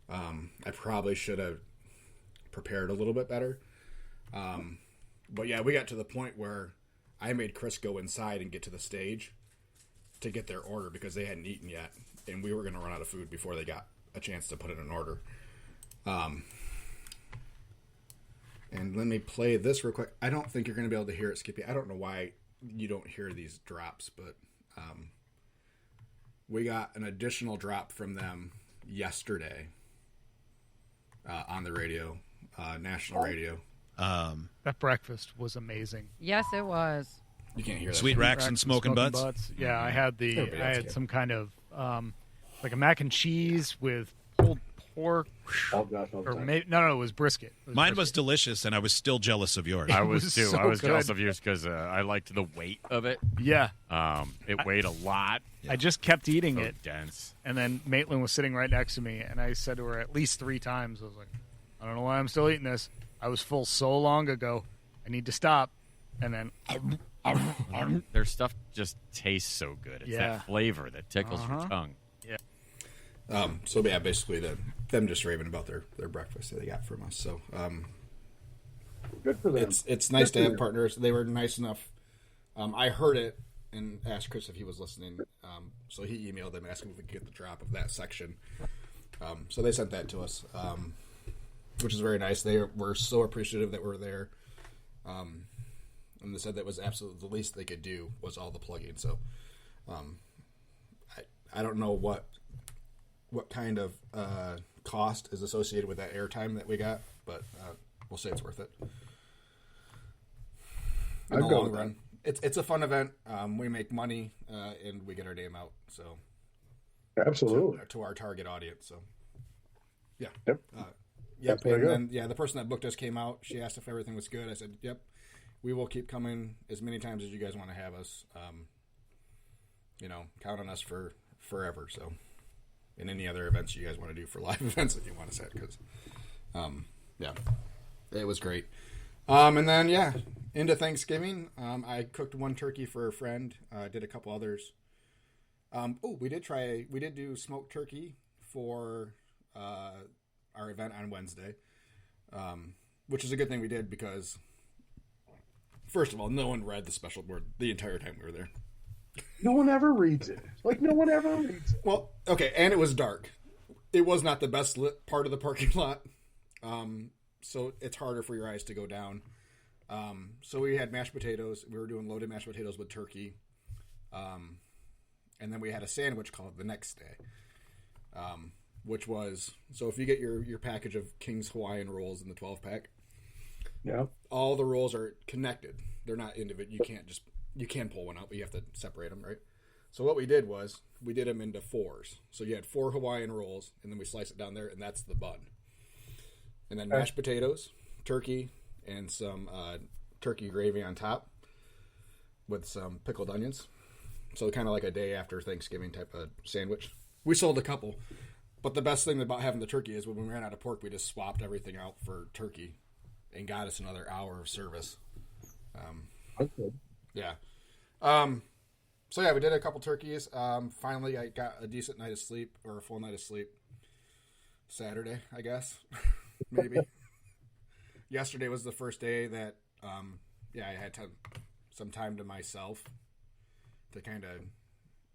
I probably should have prepared a little bit better. But yeah, we got to the point where I made Chris go inside and get to the stage to get their order because they hadn't eaten yet. And we were going to run out of food before they got a chance to put in an order. And let me play this real quick. I don't think you're going to be able to hear it, Skippy. I don't know why you don't hear these drops, but we got an additional drop from them yesterday on the radio, national radio. That breakfast was amazing. Yes, it was. You can't hear that. Sweet Racks and Smoking Butts. Yeah, I had Everybody I else had did. some kind of like a mac and cheese with pulled pork. Oh gosh, Or maybe, no, it was brisket. It Mine was brisket. delicious, and I was still jealous of yours. I was was too. so I was jealous good. of yours because I liked the weight of it. Yeah. It weighed a lot. I just kept eating So it, dense. and then Maitland was sitting right next to me, and I said to her at least 3 times, I was like, I don't know why I'm still eating this. I was full so long ago. I need to stop. And then Their stuff just tastes so good. It's Yeah. that flavor that tickles your tongue. So yeah, basically them just raving about their breakfast that they got from us. So good for them. it's nice Good to for have them. partners. They were nice enough. I heard it and asked Chris if he was listening. So he emailed them asking if we could get the drop of that section. So they sent that to us, which is very nice. They were so appreciative that we're there. And they said that was absolutely the least they could do was all the plugging. So I don't know what kind of cost is associated with that airtime that we got, but we'll say it's worth it. In I'd the go long with run, it's a fun event. We make money and we get our name out. So Absolutely. to our target audience. So yeah, Yep. yep. That's very And good. then the person that booked us came out. She asked if everything was good. I said, yep. We will keep coming as many times as you guys want to have us. Count on us for forever. So and any other events you guys want to do for live events that you want to set. Because, yeah, it was great. And then, yeah, into Thanksgiving. I cooked one turkey for a friend. Did a couple others. We did do smoked turkey for our event on Wednesday, which is a good thing we did because, first of all, no one read the special board the entire time we were there. No one ever reads it. Like, no one ever reads it. Well, okay, and it was dark. It was not the best lit part of the parking lot, so it's harder for your eyes to go down. So we had mashed potatoes. We were doing loaded mashed potatoes with turkey. And then we had a sandwich called the next day, which was, so if you get your package of King's Hawaiian rolls in the 12-pack, Yeah. all the rolls are connected. They're not individual. You can pull one out, but you have to separate them, right? So what we did was we did them into 4s. So you had 4 Hawaiian rolls, and then we slice it down there, and that's the bun. And then mashed potatoes, turkey, and some turkey gravy on top with some pickled onions. So kind of like a day after Thanksgiving type of sandwich. We sold a couple. But the best thing about having the turkey is when we ran out of pork, we just swapped everything out for turkey and got us another hour of service. Okay. Yeah. So yeah, we did a couple turkeys. Finally, I got a decent night of sleep, or a full night of sleep. Saturday, I guess. Maybe. Yesterday was the first day that, I had some time to myself to kind of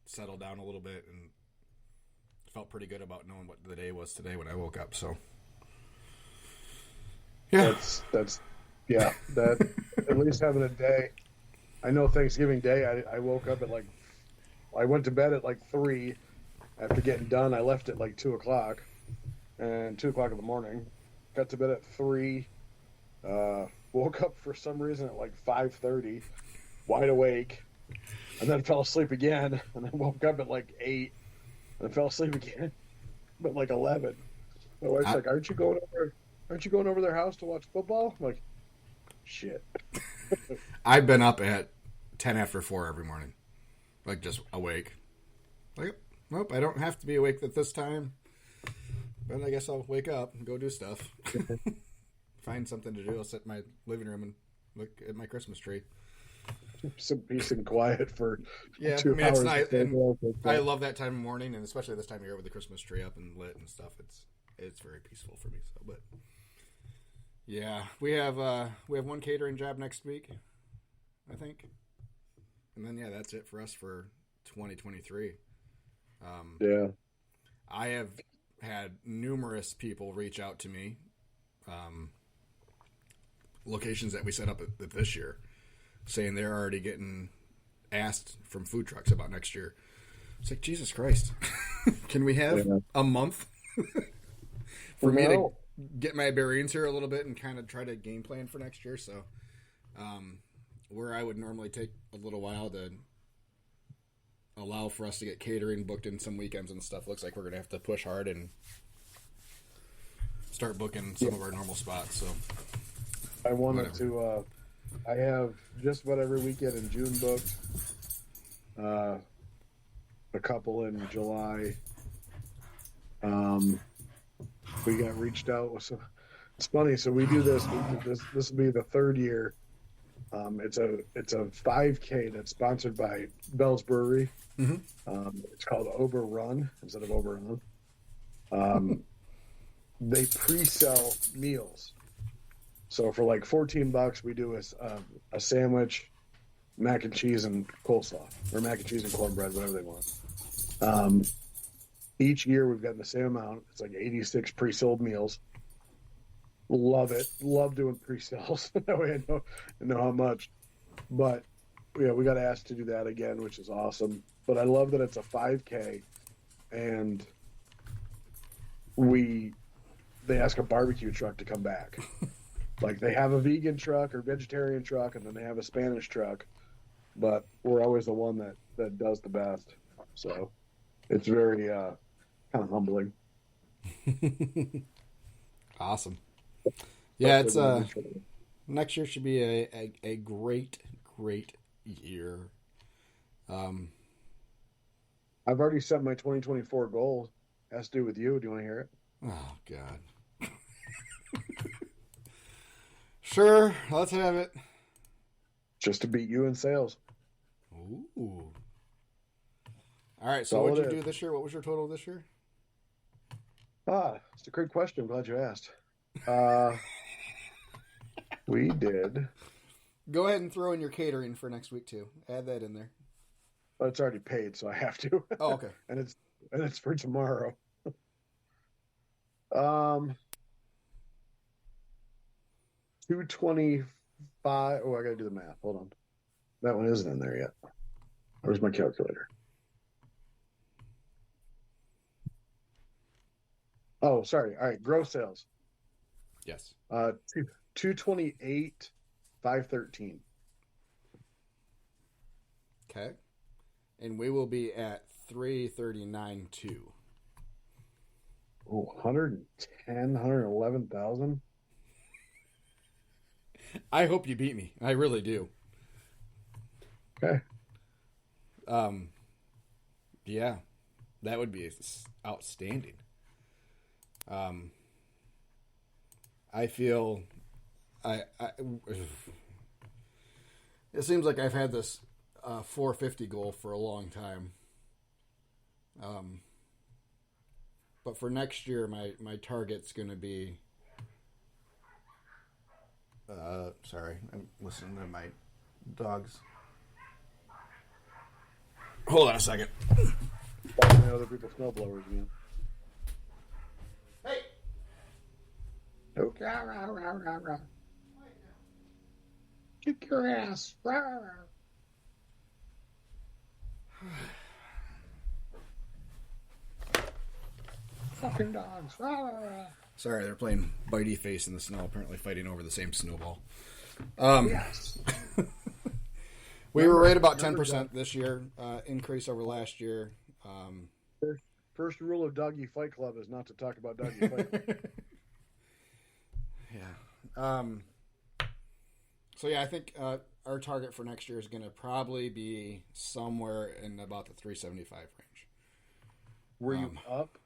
settle down a little bit, and felt pretty good about knowing what the day was today when I woke up. So, yeah, that's that at least having a day. I know Thanksgiving Day, I woke up at I went to bed at 3 after getting done. I left at 2 o'clock, and 2 o'clock in the morning. Got to bed at 3. Woke up for some reason at 5:30, wide awake, and then fell asleep again, and then woke up at 8, and then fell asleep again at 11. My wife's like, "Aren't you going over their house to watch football?" I'm like, shit. I've been up at 10 after 4 every morning, just awake. Nope, I don't have to be awake at this time, but I guess I'll wake up and go do stuff. Find something to do. I'll sit in my living room and look at my Christmas tree. Some peace and quiet for 2 hours. It's nice. And I love that time of morning, and especially this time of year with the Christmas tree up and lit and stuff. It's very peaceful for me. So, but yeah, we have one catering job next week, I think, and then that's it for us for 2023. Yeah, I have had numerous people reach out to me. Locations that we set up at this year, saying they're already getting asked from food trucks about next year. It's like, Jesus Christ. Can we have a month for me to get my bearings here a little bit and kind of try to game plan for next year? So where I would normally take a little while to allow for us to get catering booked in some weekends and stuff, looks like we're going to have to push hard and start booking some of our normal spots. So I wanted to I have just about every weekend in June booked, a couple in July. We got reached out with some, it's funny, so we do this will be the 3rd year. It's a 5K that's sponsored by Bell's Brewery. Mm-hmm. It's called Overrun instead of Overrun. They pre-sell meals. So for $14, we do a sandwich, mac and cheese and coleslaw, or mac and cheese and cornbread, whatever they want. Each year we've gotten the same amount. It's 86 pre-sold meals. Love it. Love doing pre-sales. That way I know how much. But yeah, we got asked to do that again, which is awesome. But I love that it's a 5K, and they ask a barbecue truck to come back. They have a vegan truck or vegetarian truck, and then they have a Spanish truck, but we're always the one that does the best. So it's very kind of humbling. Awesome. Yeah, it's next year should be a great year. I've already set my 2024 goal Has to do with you. Do you want to hear it? Oh, God. Sure, let's have it. Just to beat you in sales. Ooh. All right, so So what it did you is. do this year? What was your total this year? It's a great question. I'm glad you asked. We did. Go ahead and throw in your catering for next week, too. Add that in there. But it's already paid, so I have to. Oh, okay. and it's for tomorrow. 225. Oh, I gotta do the math. Hold on. That one isn't in there yet. Where's my calculator? Oh, sorry. All right, gross sales. Yes. 228, 513. Okay. And we will be at 339.2. Oh, 110, 111,000. I hope you beat me. I really do. Okay. Yeah, that would be outstanding. I feel it seems like I've had this 450 goal for a long time. But for next year, my target's going to be. Sorry, I'm listening to my dogs. Hold on a second. Following other people's snowblowers again. Hey. Okay. Rah, rah, rah, rah, rah. Kick your ass. Rah, rah, rah. Fucking dogs. Rah, rah, rah. Sorry, they're playing bitey face in the snow, apparently fighting over the same snowball. Yes. We were right about 10% this year, increase over last year. First rule of Doggy Fight Club is not to talk about Doggy Fight Club. Yeah. So yeah, I think our target for next year is going to probably be somewhere in about the 375 range. Were you up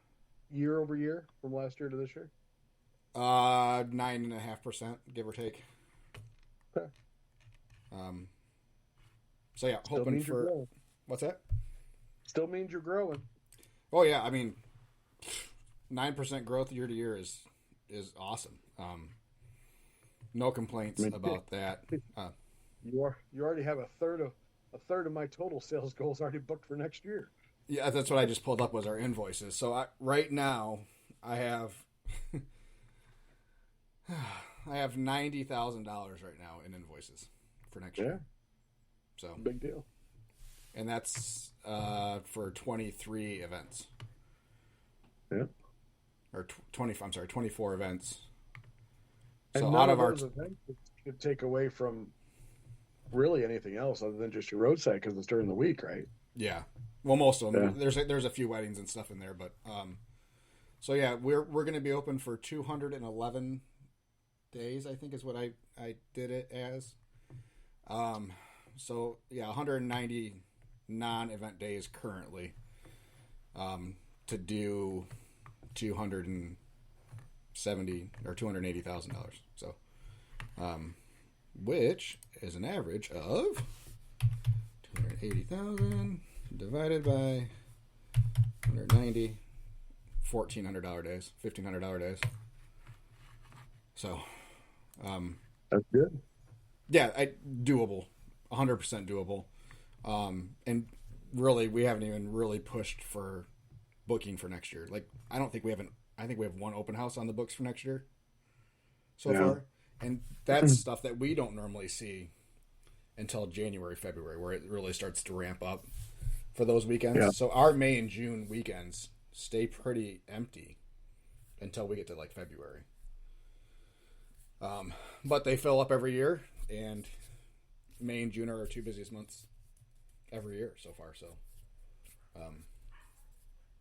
year over year from last year to this year? 9.5%, give or take. Okay. So yeah, Still hoping means you're for growing. what's that? Still means you're growing. Oh yeah, I mean, 9% growth year to year is awesome. No complaints about that. You already have a third of my total sales goals already booked for next year. Yeah, that's what I just pulled up was our invoices. So right now I have I have $90,000 right now in invoices for next year. So Big deal. and that's for 23 events. Yeah. Or 24 events. And So none out of of our those events could take away from really anything else other than just your roadside because it's during the week, right? yeah, well, most of them. Yeah. There's a few weddings and stuff in there, but so yeah, we're going to be open for 211 days. I think is what I did it as. So yeah, 190 non-event days currently. To do $270,000 or $280,000. So, which is an average of 280,000 divided by 190, $1,400 days, $1,500 days. So, That's good. yeah, doable, 100% doable. And really, we haven't even really pushed for booking for next year. Like, I think we have one open house on the books for next year so far. And that's stuff that we don't normally see until January, February, where it really starts to ramp up for those weekends. Yeah. So our May and June weekends stay pretty empty until we get to like February. But they fill up every year, and May and June are our two busiest months every year so far. So,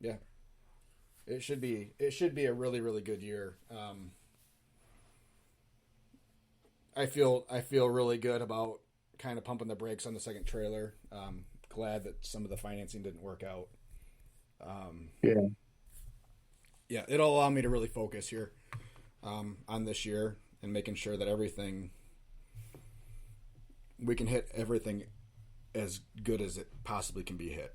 yeah, it should be a really, really good year. I feel really good about kind of pumping the brakes on the second trailer. Glad that some of the financing didn't work out. Yeah. yeah, it'll allow me to really focus here on this year and making sure that we can hit everything as good as it possibly can be hit.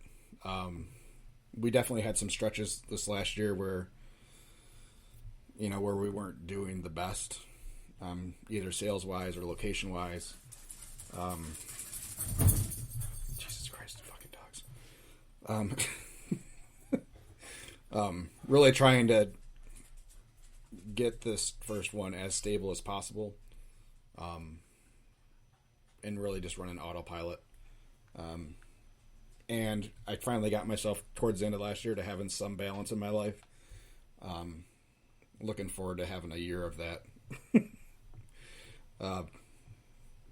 We definitely had some stretches this last year where we weren't doing the best, either sales wise or location wise. Jesus Christ, fucking dogs. Really trying to get this first one as stable as possible, and really just run an autopilot. And I finally got myself towards the end of last year to having some balance in my life. Looking forward to having a year of that.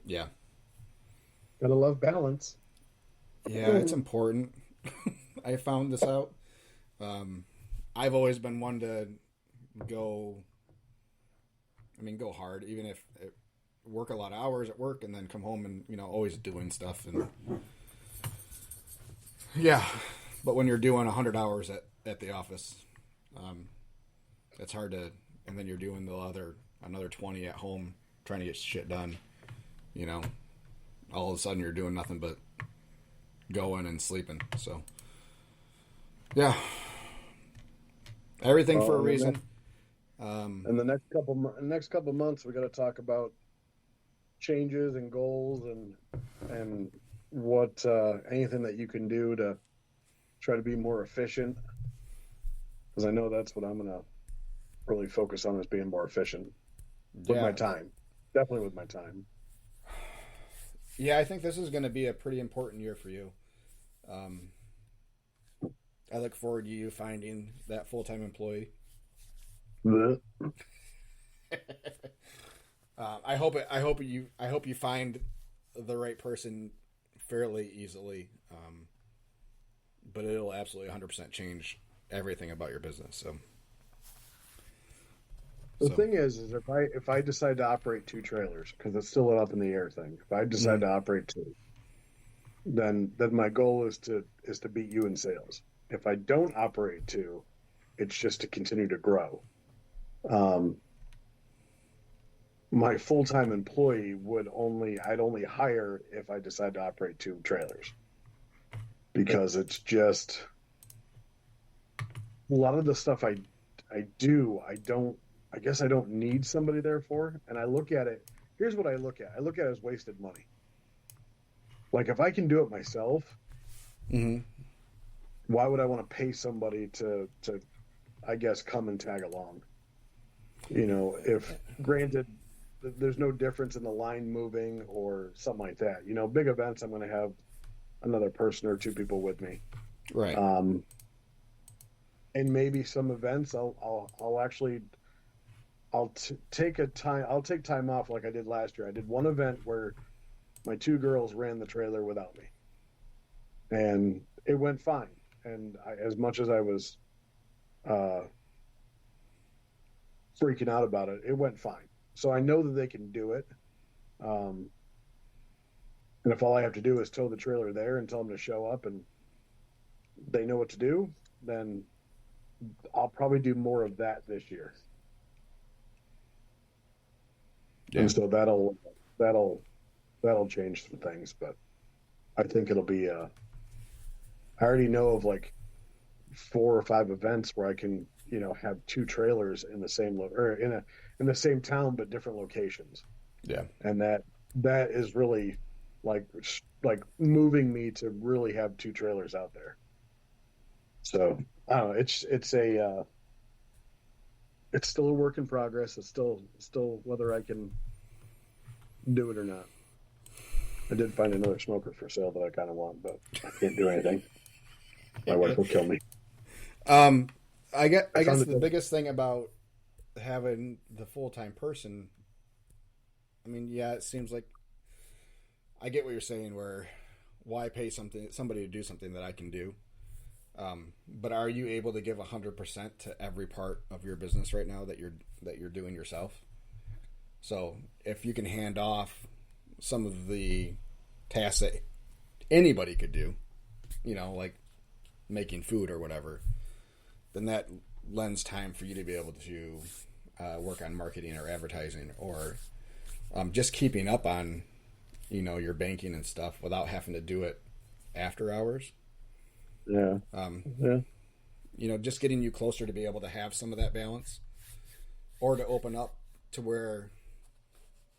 Yeah. Gotta love balance. Yeah, it's important. I found this out. I've always been one to go hard, even if work a lot of hours at work and then come home and, always doing stuff. And yeah, but when you're doing 100 hours at the office, it's hard to, and then you're doing another 20 at home trying to get shit done, all of a sudden you're doing nothing but going and sleeping. So yeah, everything for a reason. And the next couple months, we got to talk about changes and goals and what anything that you can do to try to be more efficient. Because I know that's what I'm gonna really focus on, is being more efficient with my time. Definitely with my time. Yeah, I think this is going to be a pretty important year for you. I look forward to you finding that full-time employee. I hope you find the right person fairly easily. But it'll absolutely 100% change everything about your business. So the thing is if I decide to operate 2 trailers, because it's still an up in the air thing. If I decide to operate 2, then my goal is to beat you in sales. If I don't operate 2, it's just to continue to grow. My full-time employee I'd only hire if I decide to operate 2 trailers, because it's just a lot of the stuff I guess I don't need somebody there for. And I look at it, here's what I look at. I look at it as wasted money. Like, if I can do it myself, why would I want to pay somebody to I guess come and tag along? If granted there's no difference in the line moving or something like that. Big events, I'm going to have another person or 2 people with me. Right. And maybe some events I'll take time off, like I did last year. I did one event where my 2 girls ran the trailer without me, and it went fine. And as much as I was freaking out about it, it went fine. So I know that they can do it. And if all I have to do is tow the trailer there and tell them to show up and they know what to do, then I'll probably do more of that this year. Yeah. And so that'll change some things, but I think it'll be I already know of like 4 or 5 events where I can, have 2 trailers in the same in the same town but different locations. Yeah. And that is really like moving me to really have 2 trailers out there. So I don't know. It's still a work in progress. It's still whether I can do it or not. I did find another smoker for sale that I kind of want, but I can't do anything. My wife will kill me. I guess the biggest thing about having the full-time person, it seems like I get what you're saying, where why pay somebody to do something that I can do? But are you able to give 100% to every part of your business right now that you're doing yourself? So if you can hand off some of the tasks that anybody could do, like making food or whatever, then that lends time for you to be able to work on marketing or advertising or just keeping up on, your banking and stuff without having to do it after hours. Yeah. Just getting you closer to be able to have some of that balance or to open up to where,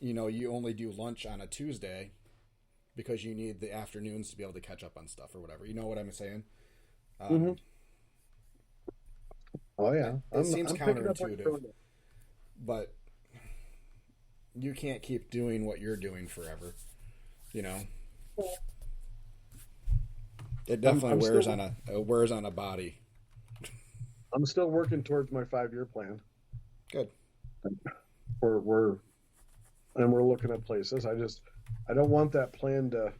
you only do lunch on a Tuesday because you need the afternoons to be able to catch up on stuff or whatever. You know what I'm saying? Oh yeah. It seems counterintuitive, but you can't keep doing what you're doing forever. It definitely wears on a body. I'm still working towards my 5-year plan. Good. We're looking at places. I don't want that plan to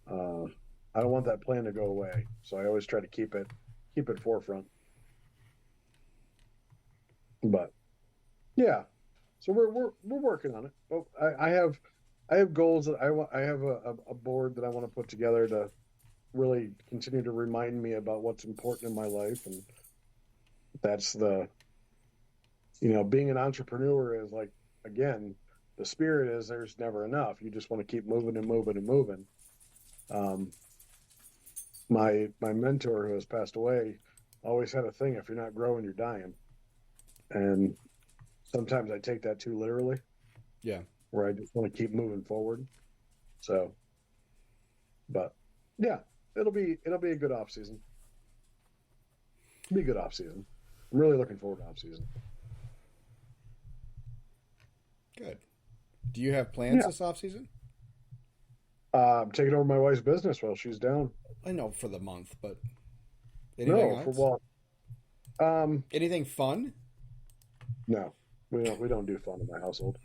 go away. So I always try to keep it forefront. But yeah, so we're working on it. But I have goals that I have a board that I want to put together to really continue to remind me about what's important in my life, and that's being an entrepreneur is like, again, the spirit is there's never enough. You just want to keep moving and moving and moving. My mentor who has passed away always had a thing: if you're not growing, you're dying. And sometimes I take that too literally. Yeah. Where I just want to keep moving forward. So, but yeah, it'll be a good off season. It'll be a good off season. I'm really looking forward to off season. Good. Do you have plans this off season? I'm taking over my wife's business while she's down. I know for the month, but anything else? For what? Anything fun? No, we don't do fun in my household.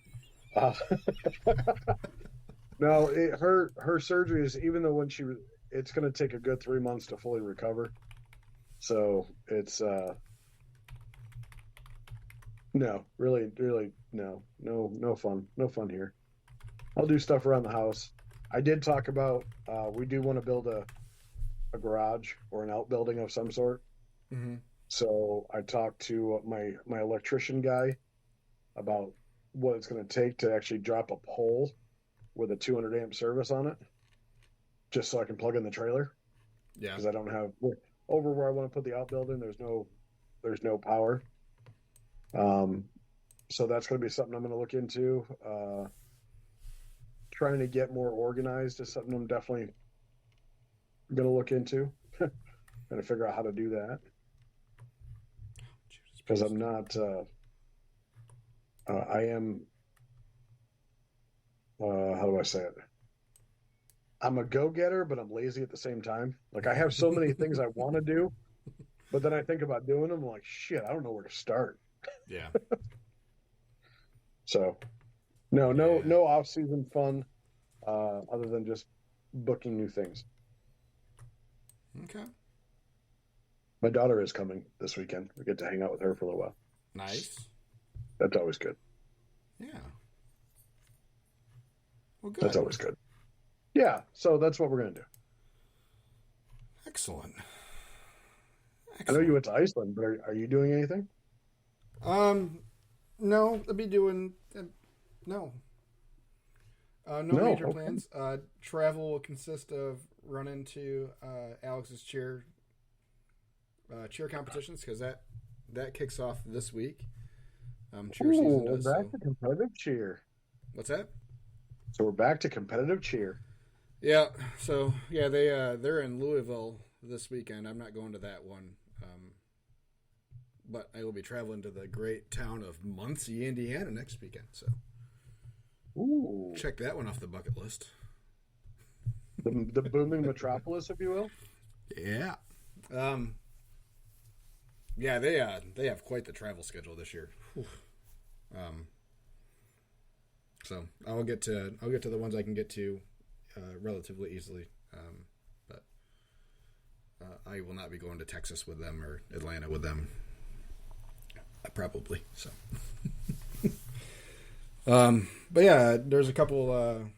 No, her surgery is, even though it's going to take a good 3 months to fully recover. So it's no, really no fun here. I'll do stuff around the house. I did talk about we do want to build a garage or an outbuilding of some sort. Mm-hmm. So I talked to my electrician guy about what it's going to take to actually drop a pole with a 200 amp service on it, just so I can plug in the trailer. Yeah, because I don't have over where I want to put the outbuilding. There's no power. So that's going to be something I'm going to look into. Trying to get more organized is something I'm definitely going to look into. Trying to figure out how to do that. Because I'm not, I am, how do I say it? I'm a go-getter, but I'm lazy at the same time. Like, I have so many things I want to do, but then I think about doing them, I'm like, shit, I don't know where to start. Yeah. So, no off-season fun, other than just booking new things. Okay. My daughter is coming this weekend. We get to hang out with her for a little while. Nice. That's always good. Yeah. Well, good. That's always good. Yeah, so that's what we're going to do. Excellent. I know you went to Iceland, but are you doing anything? No, I'll be doing no. No major okay. plans. Travel will consist of running to Alex's cheer competitions, because that kicks off this week. Cheer season does. We're back to competitive cheer. What's that? So we're back to competitive cheer. Yeah. So yeah, they're in Louisville this weekend. I'm not going to that one, but I will be traveling to the great town of Muncie, Indiana next weekend. So check that one off the bucket list. The booming metropolis, if you will. Yeah. Yeah, they have quite the travel schedule this year. Whew. So I'll get to the ones I can get to relatively easily. But I will not be going to Texas with them or Atlanta with them. Probably. So. But yeah, there's a couple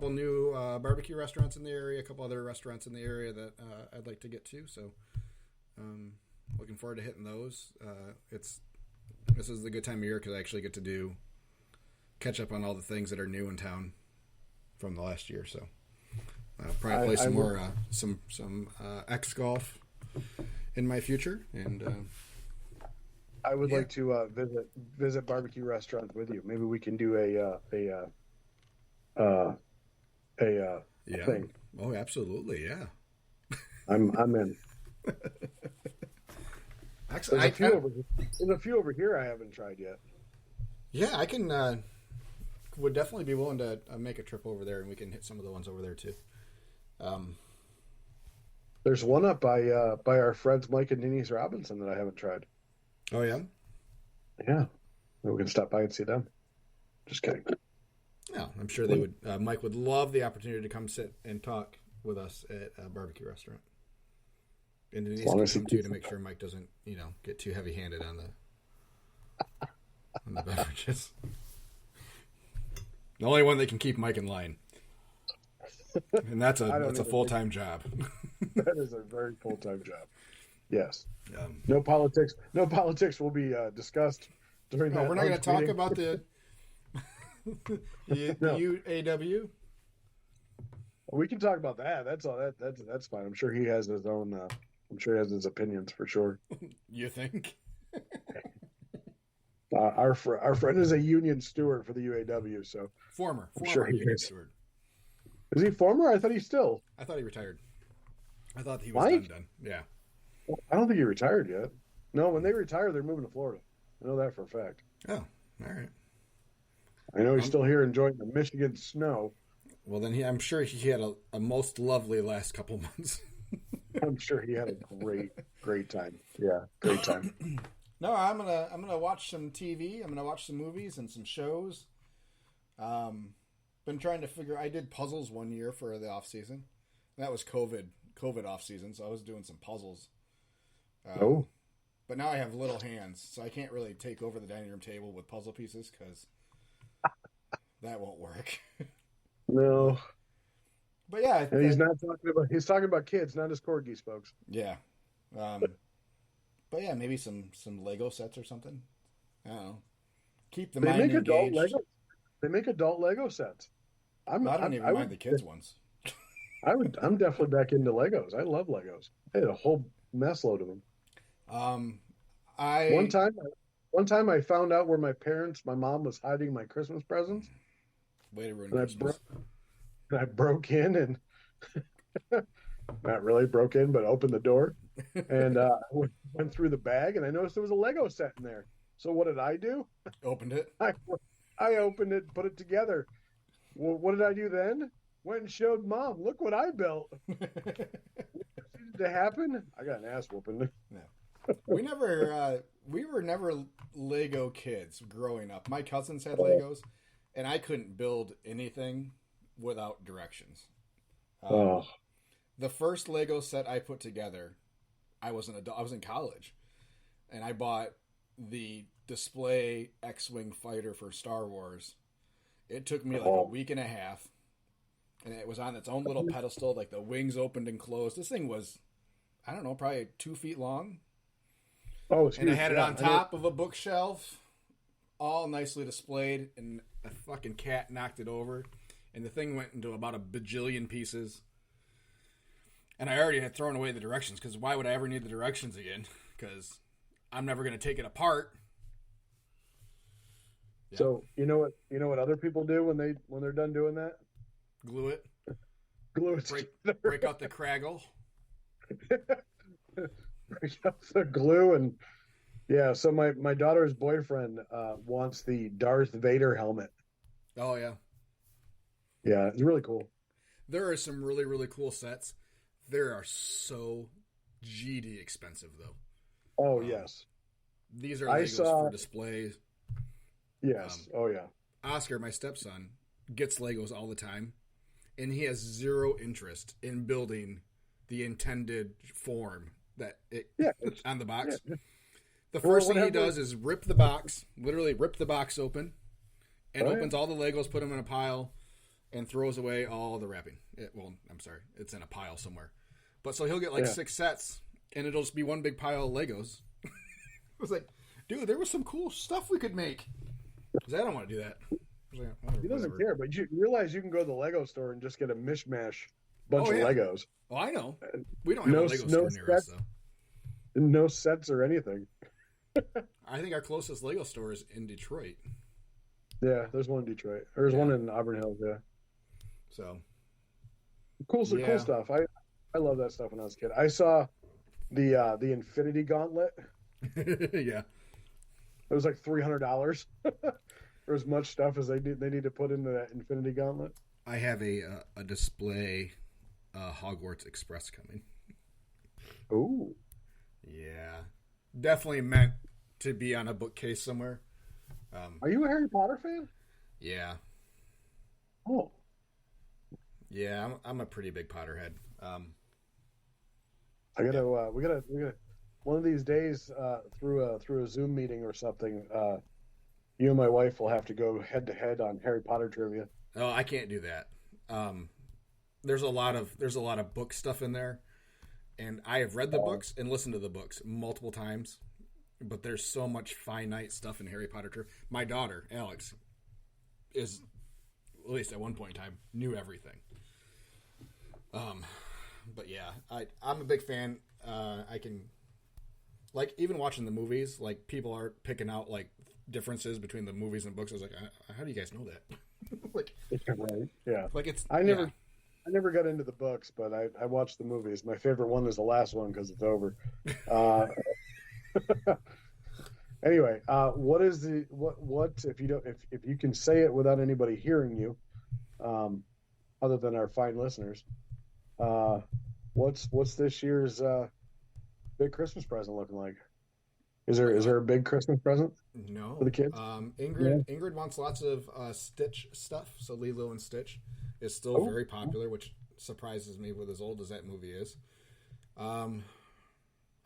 new barbecue restaurants in the area, a couple other restaurants in the area that I'd like to get to. So, looking forward to hitting those. This is the good time of year because I actually get to catch up on all the things that are new in town from the last year. So probably play some more X golf in my future, and I would like to visit barbecue restaurants with you. Maybe we can do a thing. Oh, absolutely, yeah. I'm in. Actually, there's a few over here I haven't tried yet. Yeah, I can. Would definitely be willing to make a trip over there, and we can hit some of the ones over there too. There's one up by our friends Mike and Denise Robinson that I haven't tried. Oh yeah, yeah. We can stop by and see them. Just kidding. Yeah, I'm sure they would. Mike would love the opportunity to come sit and talk with us at a barbecue restaurant. And Denise can come too to make sure Mike doesn't, get too heavy-handed on the beverages. The only one that can keep Mike in line, and that's a full-time job. That is a very full-time job. Yes. No politics. No politics will be discussed during that. We're not going to talk about the UAW. We can talk about that. That's all. That's fine. I'm sure he has his own. I'm sure he has his opinions for sure. You think? Our friend is a union steward for the UAW, so former sure union steward. Is he former? I thought he retired. I thought he was done. Yeah. Well, I don't think he retired yet. No, when they retire, they're moving to Florida. I know that for a fact. Oh, all right. I know he's still here enjoying the Michigan snow. Well, then I'm sure he had a most lovely last couple months. I'm sure he had a great time. Yeah, great time. No, I'm gonna watch some TV. I'm gonna watch some movies and some shows. Been trying to figure. I did puzzles one year for the off season. That was COVID off season, so I was doing some puzzles. But now I have little hands, so I can't really take over the dining room table with puzzle pieces because that won't work. No. But yeah, and he's talking about kids, not his corgis, folks. Yeah. But yeah, maybe some Lego sets or something. I don't know. Keep the mind engaged. They make adult Lego sets. I don't even mind the kids ones. I'm definitely back into Legos. I love Legos. I had a whole mess load of them. One time I found out where my mom was hiding my Christmas presents. Way to ruin Christmas. I broke in and not really broke in, but opened the door and went through the bag and I noticed there was a Lego set in there. So what did I do? Opened it. I opened it, put it together. Well, what did I do then? Went and showed Mom. Look what I built. To happen? I got an ass whooping. No. We were never Lego kids growing up. My cousins had Legos, and I couldn't build anything without directions. The first Lego set I put together, I was in college, and I bought the display X-Wing fighter for Star Wars. It took me like a week and a half, and it was on its own little pedestal, like the wings opened and closed. This thing was, I don't know, probably 2 feet long. Oh, and I had it on top of a bookshelf, all nicely displayed, and a fucking cat knocked it over, and the thing went into about a bajillion pieces. And I already had thrown away the directions, because why would I ever need the directions again? Because I'm never going to take it apart. Yeah. So you know what other people do when they're done doing that? Glue it. Break out the craggle. Break out the glue and yeah. So my daughter's boyfriend wants the Darth Vader helmet. Oh yeah. Yeah, it's really cool. There are some really, really cool sets. There are so GD expensive though. Oh yes. These are Legos for displays. Yes. Oh yeah. Oscar, my stepson, gets Legos all the time, and he has zero interest in building the intended form that on the box. Yeah. The first thing he does is rip the box open, and opens all the Legos, put them in a pile, and throws away all the wrapping. It's in a pile somewhere. But so he'll get 6 sets, and it'll just be one big pile of Legos. I was like, dude, there was some cool stuff we could make. Because I don't want to do that. He doesn't care, but you realize you can go to the Lego store and just get a mishmash bunch of Legos. Oh, I know. We don't have a Lego store near us, though. No sets or anything. I think our closest Lego store is in Detroit. Yeah, there's one in Detroit. There's one in Auburn Hills, yeah. So cool stuff. I love that stuff when I was a kid. I saw the Infinity Gauntlet. Yeah. It was like $300 for as much stuff as they need to put into that Infinity Gauntlet. I have a display Hogwarts Express coming. Ooh. Yeah. Definitely meant to be on a bookcase somewhere. Are you a Harry Potter fan? Yeah. Oh. Yeah, I'm a pretty big Potterhead. We gotta one of these days through a Zoom meeting or something. You and my wife will have to go head to head on Harry Potter trivia. Oh, I can't do that. There's a lot of book stuff in there, and I have read the books and listened to the books multiple times. But there's so much finite stuff in Harry Potter trivia. My daughter Alex is, at least at one point in time, knew everything. But yeah, I'm a big fan. I can, like, even watching the movies, like, people are picking out, like, differences between the movies and books. I was like, how do you guys know that? Like, right. Yeah. Like, it's, I never got into the books, but I watched the movies. My favorite one is the last one because it's over. Anyway, what is what if you can say it without anybody hearing you, other than our fine listeners, what's this year's big Christmas present looking like? Is there a big Christmas present? No, for the kids. Ingrid wants lots of Stitch stuff. So Lilo and Stitch is still very popular, which surprises me with as old as that movie is.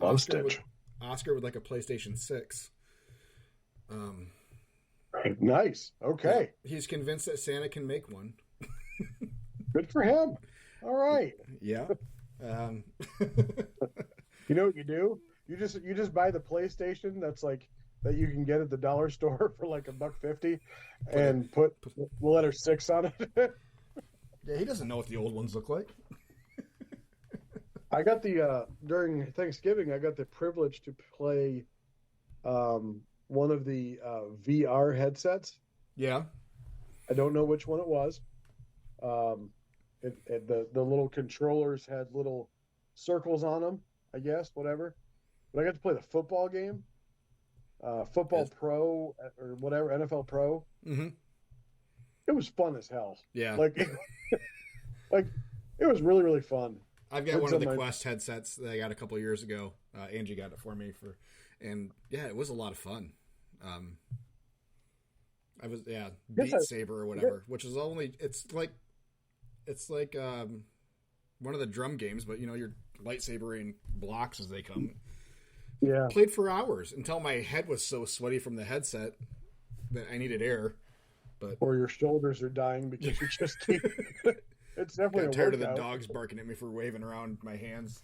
Oscar would like a PlayStation 6. Nice. Okay. Yeah, he's convinced that Santa can make one. Good for him. All right. Yeah. You know what you do? You just buy the PlayStation that's like that you can get at the dollar store for like $1.50, and put letter 6 on it. Yeah, he doesn't know what the old ones look like. I got during Thanksgiving, I got the privilege to play one of the VR headsets. Yeah. I don't know which one it was. The little controllers had little circles on them, I guess, whatever. But I got to play the football game, Pro or whatever, NFL Pro. Mm-hmm. It was fun as hell. Yeah. Like it was really, really fun. I've got one of the Quest headsets that I got a couple of years ago. Angie got it for me and yeah, it was a lot of fun. Beat Saber or whatever, which is it's like one of the drum games, but you're lightsabering blocks as they come. Yeah. Played for hours until my head was so sweaty from the headset that I needed air. Or your shoulders are dying because you just keep. It's definitely tired of the dogs barking at me for waving around my hands.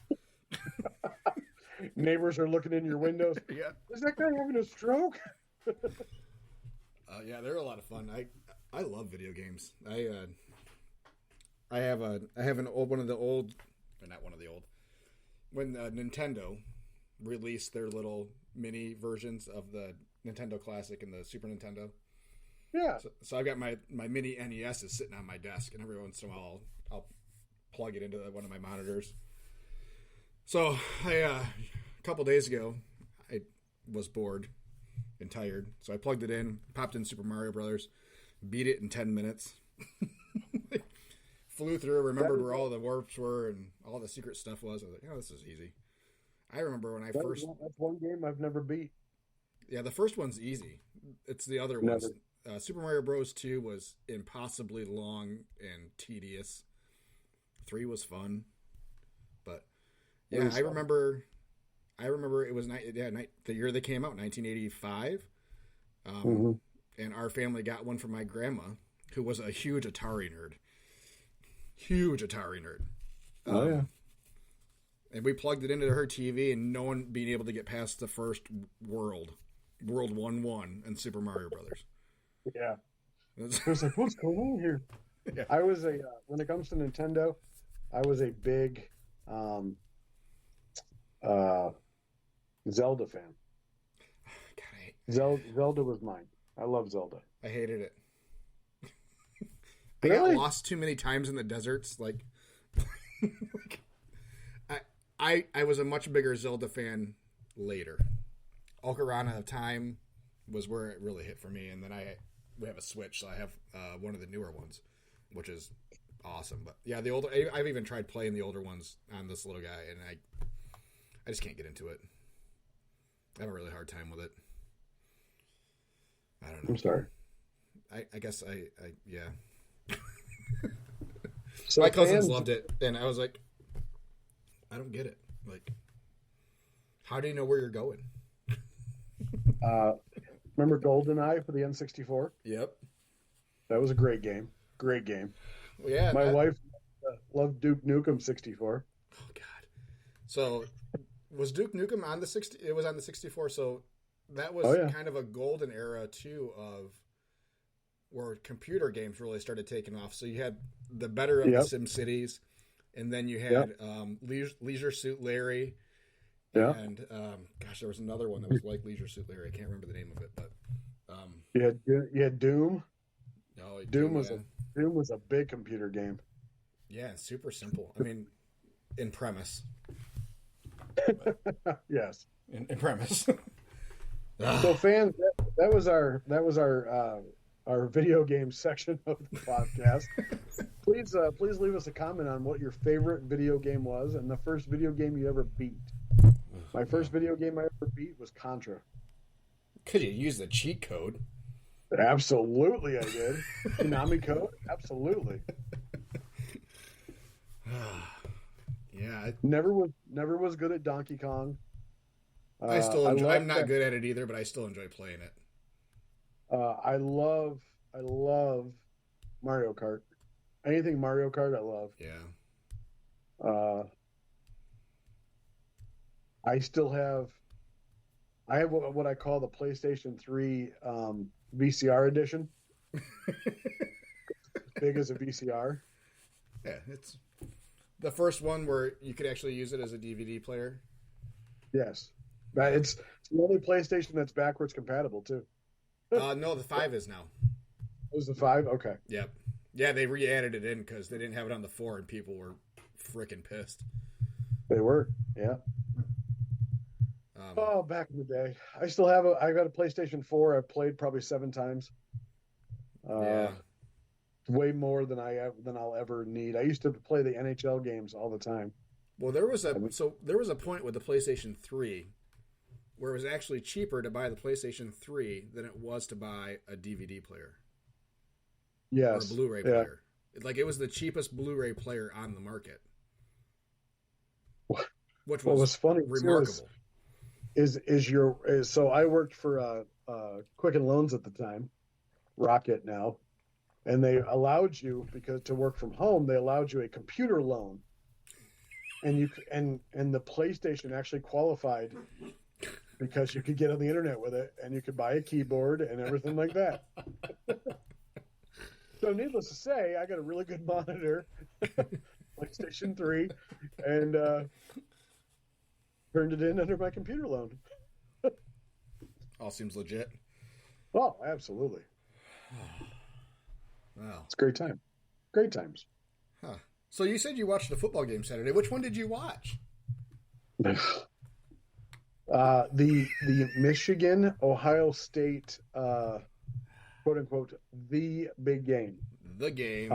Neighbors are looking in your windows. Yeah. Is that guy having a stroke? Yeah, they're a lot of fun. I love video games. I have an old one of the old, or not one of the old, when Nintendo released their little mini versions of the Nintendo Classic and the Super Nintendo. Yeah. So I've got my mini NES is sitting on my desk, and every once in a while I'll plug it into one of my monitors. So a couple days ago, I was bored and tired, so I plugged it in, popped in Super Mario Brothers, beat it in 10 minutes. Flew through, remembered where all the warps were and all the secret stuff was. I was like, oh, this is easy. I remember when that's one game I've never beat. Yeah, the first one's easy. It's the other ones. Super Mario Bros. 2 was impossibly long and tedious. 3 was fun. But, yeah, I remember it was the year they came out, 1985. And our family got one from my grandma, who was a huge Atari nerd. Oh, yeah. And we plugged it into her TV, and no one being able to get past the first World 1-1 and Super Mario Brothers. Yeah. I was like, what's going on here? Yeah. I was when it comes to Nintendo, I was a big Zelda fan. God, Zelda was mine. I love Zelda. I hated it. Really? I got lost too many times in the deserts. Like, I was a much bigger Zelda fan later. Ocarina of Time was where it really hit for me, and then we have a Switch, so I have one of the newer ones, which is awesome. But yeah, I've even tried playing the older ones on this little guy, and I just can't get into it. I have a really hard time with it. I don't know. I'm sorry. I guess yeah. So My cousins fans- loved it, and I was like, I don't get it. Like, how do you know where you're going? Remember GoldenEye for the N64? Yep. That was a great game. Great game. Well, yeah. My wife loved Duke Nukem 64. Oh God. So, was Duke Nukem on the 60? It was on the 64. So that was kind of a golden era too of where computer games really started taking off. So you had the better of the Sim Cities, and then you had Leisure Suit Larry. Yeah. And gosh, there was another one that was like Leisure Suit Larry. I can't remember the name of it, but you had Doom. No, Doom was a big computer game. Yeah, super simple. I mean, in premise. Yes. In premise. So fans, that was our video game section of the podcast. Please leave us a comment on what your favorite video game was and the first video game you ever beat. My first video game I ever beat was Contra. Could you use the cheat code? Absolutely, I did. Konami code? Absolutely. Yeah. Never was good at Donkey Kong. I still enjoy. I'm not good at it either, but I still enjoy playing it. I love Mario Kart. Anything Mario Kart, I love. Yeah. I have what I call the PlayStation 3 VCR edition. Big as a VCR. Yeah, it's the first one where you could actually use it as a DVD player. Yes. It's the only PlayStation that's backwards compatible, too. No, the 5 is now. It was the 5? Okay. Yep. Yeah, they re-added it in because they didn't have it on the 4, and people were freaking pissed. They were, yeah. Back in the day. I still have I got a PlayStation 4. I've played probably 7 times. Yeah. Way more than I'll ever need. I used to play the NHL games all the time. Well, there was a point with the PlayStation 3 where it was actually cheaper to buy the PlayStation 3 than it was to buy a DVD player. Yes. Or a Blu-ray player. Like, it was the cheapest Blu-ray player on the market. Which was funny remarkable. So I worked for Quicken Loans at the time, Rocket now, and they allowed you, because to work from home, they allowed you a computer loan, and the PlayStation actually qualified because you could get on the internet with it, and you could buy a keyboard and everything like that. So needless to say, I got a really good monitor, PlayStation 3, and turned it in under my computer loan. All seems legit. Oh, absolutely. Wow. It's a great time. Great times. Huh. So you said you watched a football game Saturday. Which one did you watch? The Michigan Ohio State quote unquote the big game. The game.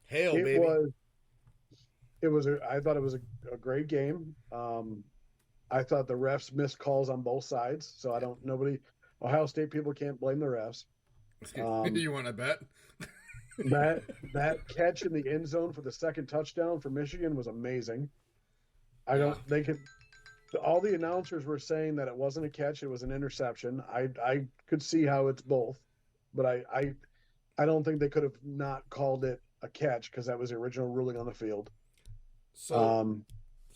Hail, baby. I thought it was a great game. I thought the refs missed calls on both sides, so Ohio State people can't blame the refs. You want to bet? that catch in the end zone for the second touchdown for Michigan was amazing. All the announcers were saying that it wasn't a catch, it was an interception. I could see how it's both, but I don't think they could have not called it a catch because that was the original ruling on the field. So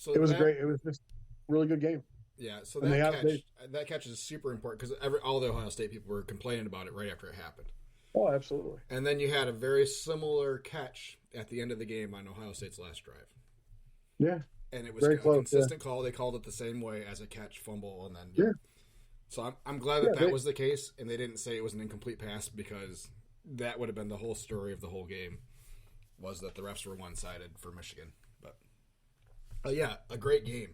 So It was that, great. It was just a really good game. Yeah, so And that catch is super important because all the Ohio State people were complaining about it right after it happened. Oh, absolutely. And then you had a very similar catch at the end of the game on Ohio State's last drive. Yeah. And it was Very a close, consistent call. They called it the same way as a catch, fumble, and then Yeah. So I'm glad that was the case, and they didn't say it was an incomplete pass because that would have been the whole story of the whole game, was that the refs were one-sided for Michigan. But yeah, a great game.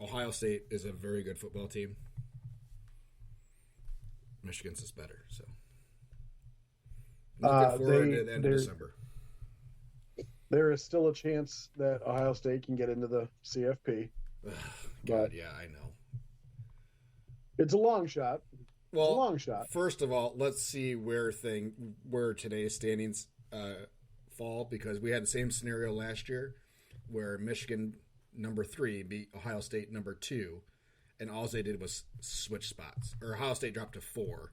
Ohio State is a very good football team. Michigan's is better, so looking forward to the end of December. There is still a chance that Ohio State can get into the CFP. God, yeah, I know. It's a long shot. Well, it's a long shot. First of all, let's see where today's standings fall, because we had the same scenario last year where Michigan number 3 beat Ohio State number 2, and all they did was switch spots. Or Ohio State dropped to 4,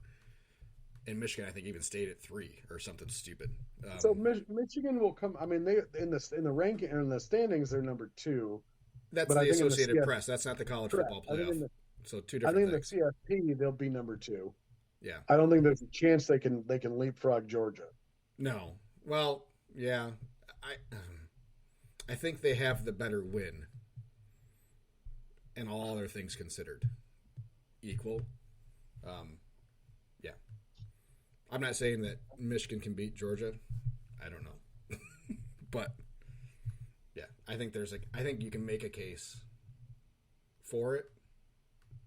and Michigan I think even stayed at 3 or something stupid. So Michigan will come. I mean, they in the ranking or in the standings they're number 2. That's the Associated Press. That's not the college football playoff. So two different things. I think in the CFP they'll be number 2. Yeah. I don't think there's a chance they can leapfrog Georgia. No. Well, yeah. I think they have the better win. And all other things considered equal. Yeah. I'm not saying that Michigan can beat Georgia. I don't know. But yeah, I think you can make a case for it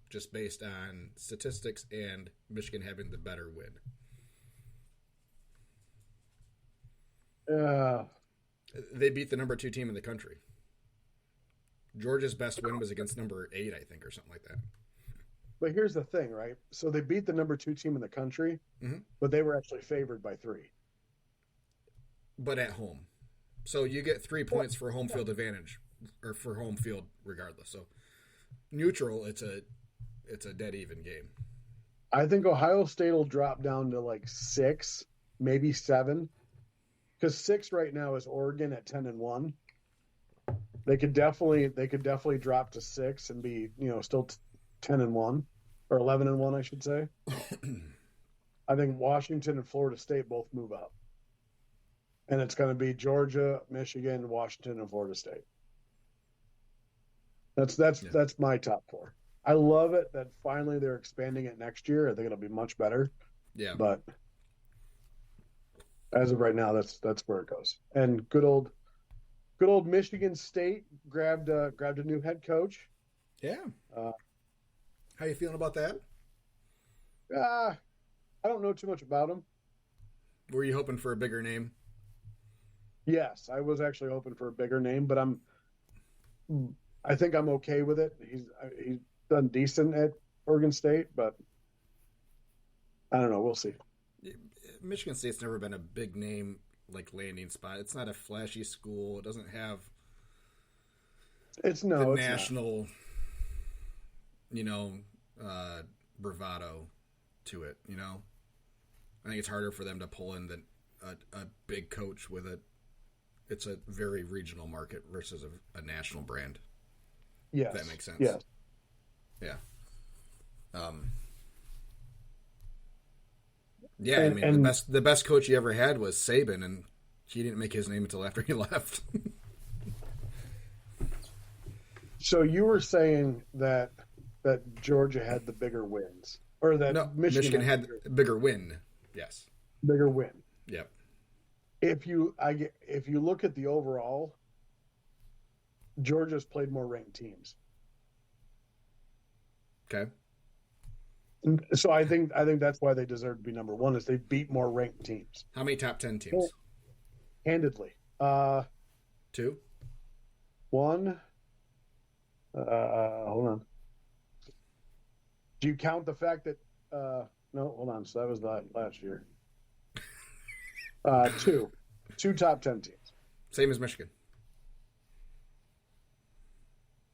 just based on statistics and Michigan having the better win. They beat the number 2 team in the country. Georgia's best win was against number 8, I think, or something like that. But here's the thing, right? So they beat the number 2 team in the country, but they were actually favored by 3. But at home. So you get 3 points for home field advantage, or for home field regardless. So neutral, it's a dead even game. I think Ohio State will drop down to like 6, maybe 7. Because 6 right now is Oregon at 10-1. They could definitely drop to 6 and be, still 10-1 or 11-1, I should say. I think Washington and Florida State both move up, and it's going to be Georgia, Michigan, Washington, and Florida State. That's my top 4. I love it that finally they're expanding it next year. I think it'll be much better. Yeah, but as of right now, that's where it goes. And good old Michigan State grabbed a new head coach. Yeah. How you feeling about that? I don't know too much about him. Were you hoping for a bigger name? Yes, I was actually hoping for a bigger name, but I think I'm okay with it. He's done decent at Oregon State, but I don't know. We'll see. Michigan State's never been a big name like landing spot. It's not a flashy school. It doesn't have national bravado to it. I think it's harder for them to pull in a big coach with it. It's a very regional market versus a national brand. Yes. If that makes sense. Yes. Yeah. Yeah, and the best coach he ever had was Saban, and he didn't make his name until after he left. So you were saying that Georgia had the bigger wins, or that Michigan had the bigger win. Yes, bigger win. Yep. If you look at the overall, Georgia's played more ranked teams. Okay. So I think that's why they deserve to be number 1, is they beat more ranked teams. How many top 10 teams? Handedly. 2? 1. Hold on. Do you count the fact that no, hold on. So that was last year. 2. 2 top 10 teams. Same as Michigan.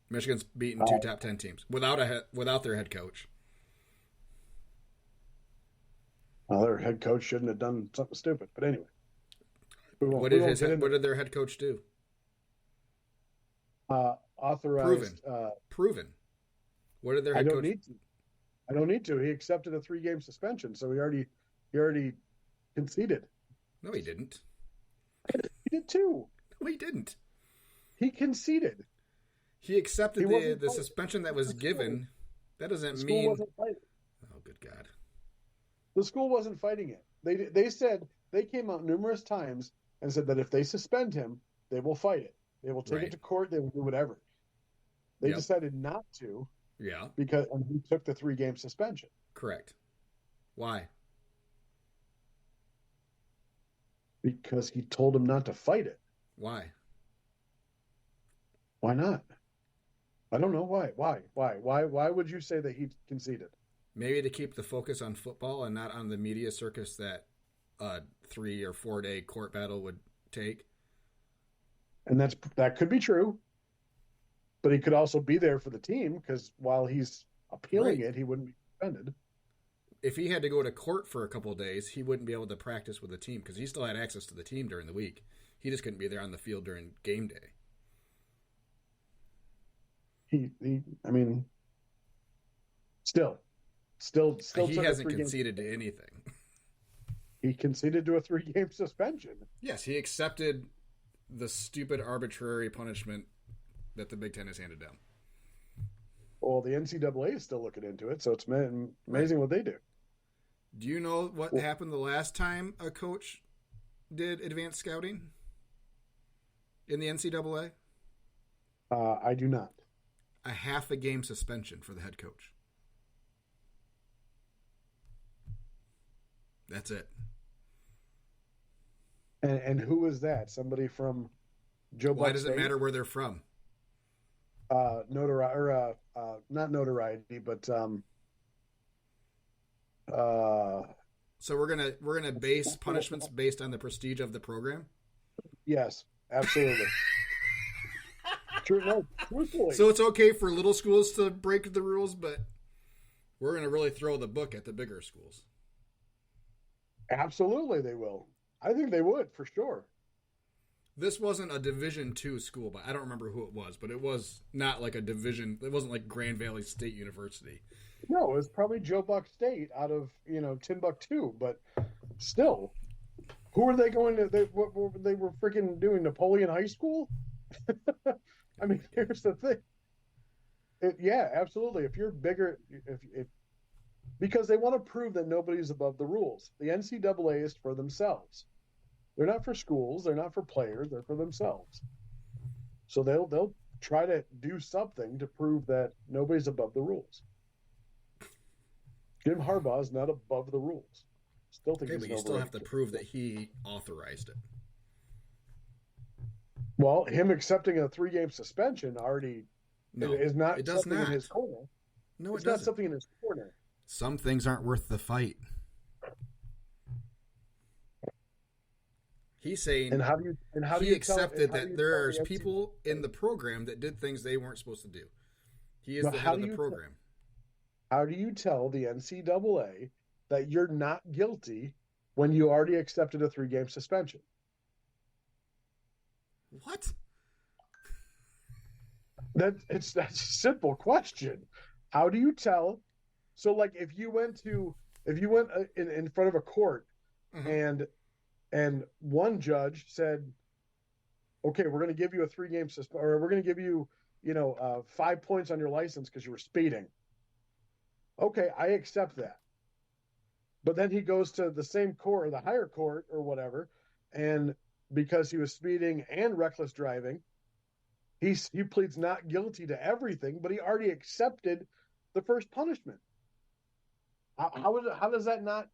Michigan's beaten 2 top 10 teams without their head coach. Well, their head coach shouldn't have done something stupid. But anyway. What did their head coach do? Authorized. Proven. What did their I head don't coach? need to. I don't need to. He accepted a 3-game suspension, so he already conceded. No, he didn't. He did too. No, he didn't. He conceded. He accepted He wasn't the fighting. suspension that was given. That The doesn't school mean. wasn't fighting. Oh, good God. The school wasn't fighting it. They said they came out numerous times and said that if they suspend him, they will fight it. They will take Right. it to court. They will do whatever. They Yep. decided not to Yeah, because he took the 3-game suspension. correct. Why? Because he told him not to fight it. Why? Why not? I don't know why. Why would you say that he conceded? Maybe to keep the focus on football and not on the media circus that a 3 or 4 day court battle would take. And that could be true. But he could also be there for the team because while he's appealing Right. it, he wouldn't be suspended. If he had to go to court for a couple of days, he wouldn't be able to practice with the team because he still had access to the team during the week. He just couldn't be there on the field during game day. I mean, still He took a hasn't 3-game. conceded to anything. He conceded to a 3-game suspension. Yes, he accepted the stupid arbitrary punishment that the Big Ten has handed down. Well, the NCAA is still looking into it, so it's amazing what they do. Do you know what happened the last time a coach did advanced scouting in the NCAA? I do not. A half a game suspension for the head coach. That's it. And who was that? Somebody from Joe Why Buck does it State? matter where they're from? Notoriety, or not notoriety, but So we're gonna base punishments based on the prestige of the program. yes, absolutely. Truthfully. So it's okay for little schools to break the rules, but we're gonna really throw the book at the bigger schools. Absolutely, they will. I think they would for sure. This wasn't a Division II school, but I don't remember who it was. But it was not like a division. It wasn't like Grand Valley State University. No, it was probably Joe Buck State out of Timbuktu, but still, who are they going to? They were freaking doing Napoleon High School. I mean, here's the thing. Yeah, absolutely. If you're bigger, if because they want to prove that nobody's above the rules. The NCAA is for themselves. They're not for schools. They're not for players. They're for themselves. So they'll try to do something to prove that nobody's above the rules. Jim Harbaugh is not above the rules. Still think Okay, he's but an you still have to overrated prove that he authorized it. Well, him accepting a 3-game suspension already No, is not it does something not. in his corner. No, It's it not doesn't. something in his corner. Some things aren't worth the fight. He's saying And how do you he tell- accepted how do that you there's tell the people in the program that did things they weren't supposed to do. He is But the how head of do the you- program. How do you tell the NCAA that you're not guilty when you already accepted a 3-game suspension? What? That's a simple question. How do you tell? So, like, if you went in front of a court Mhm. and one judge said, "Okay, we're going to give you a 3-game suspension, or we're going to give you 5 points on your license because you were speeding." Okay, I accept that. But then he goes to the same court or the higher court or whatever, and because he was speeding and reckless driving, he pleads not guilty to everything, but he already accepted the first punishment. How does that not?